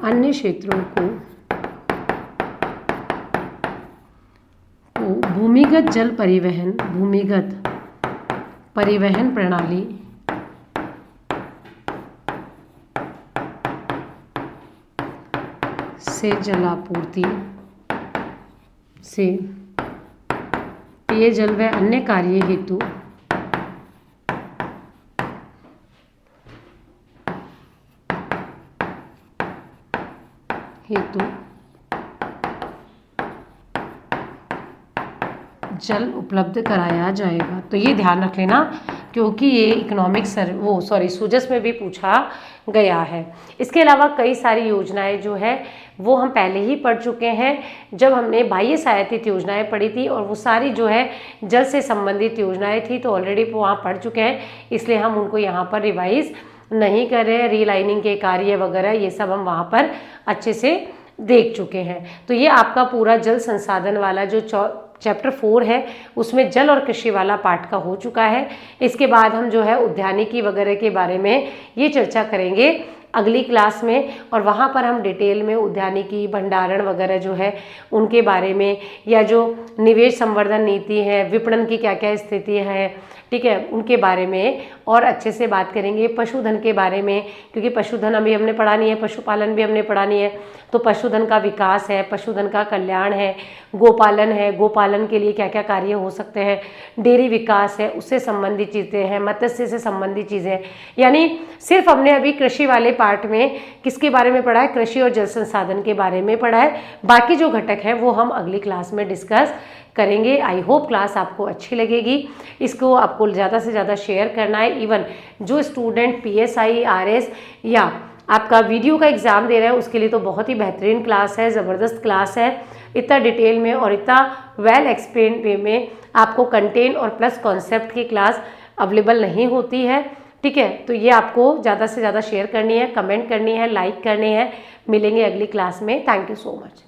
अन्य क्षेत्रों को भूमिगत जल परिवहन प्रणाली से जलापूर्ति से पेयजल व अन्य कार्य हेतु जल उपलब्ध कराया जाएगा। तो ये ध्यान रख लेना क्योंकि ये इकोनॉमिक सूजस में भी पूछा गया है। इसके अलावा कई सारी योजनाएं जो है वो हम पहले ही पढ़ चुके हैं जब हमने बाह्य सहायतित योजनाएं पढ़ी थी, और वो सारी जो है जल से संबंधित योजनाएं थी, तो ऑलरेडी वहाँ पढ़ चुके हैं, इसलिए हम उनको यहाँ पर रिवाइज नहीं कर रहे हैं। रीलाइनिंग के कार्य वगैरह ये सब हम वहाँ पर अच्छे से देख चुके हैं। तो ये आपका पूरा जल संसाधन वाला जो चैप्टर 4 है उसमें जल और कृषि वाला पार्ट का हो चुका है। इसके बाद हम जो है उद्यानिकी वगैरह के बारे में ये चर्चा करेंगे अगली क्लास में, और वहाँ पर हम डिटेल में उद्यानिकी भंडारण वगैरह जो है उनके बारे में, या जो निवेश संवर्धन नीति है, विपणन की क्या क्या स्थिति है, ठीक है, उनके बारे में और अच्छे से बात करेंगे। पशुधन के बारे में, क्योंकि पशुधन अभी हमने पढ़ा नहीं है, पशुपालन भी हमने पढ़ा नहीं है, तो पशुधन का विकास है, पशुधन का कल्याण है, गोपालन है, गोपालन के लिए क्या क्या कार्य हो सकते हैं, डेयरी विकास है, उससे संबंधित चीज़ें हैं, मत्स्य से संबंधित चीज़ें। यानी सिर्फ हमने अभी कृषि वाले पार्ट में किसके बारे में पढ़ा है, कृषि और जल संसाधन के बारे में पढ़ा है। बाकी जो घटक है वो हम अगली क्लास में डिस्कस करेंगे। आई होप क्लास आपको अच्छी लगेगी। इसको आपको ज़्यादा से ज़्यादा शेयर करना है। इवन जो स्टूडेंट PSI RS या आपका वीडियो का एग्ज़ाम दे रहा है उसके लिए तो बहुत ही बेहतरीन क्लास है, ज़बरदस्त क्लास है। इतना डिटेल में और इतना वेल एक्सप्लेन वे में आपको कंटेंट और प्लस कॉन्सेप्ट की क्लास अवेलेबल नहीं होती है, ठीक है। तो ये आपको ज़्यादा से ज़्यादा शेयर करनी है, कमेंट करनी है, लाइक करनी है। मिलेंगे अगली क्लास में। Thank you so much.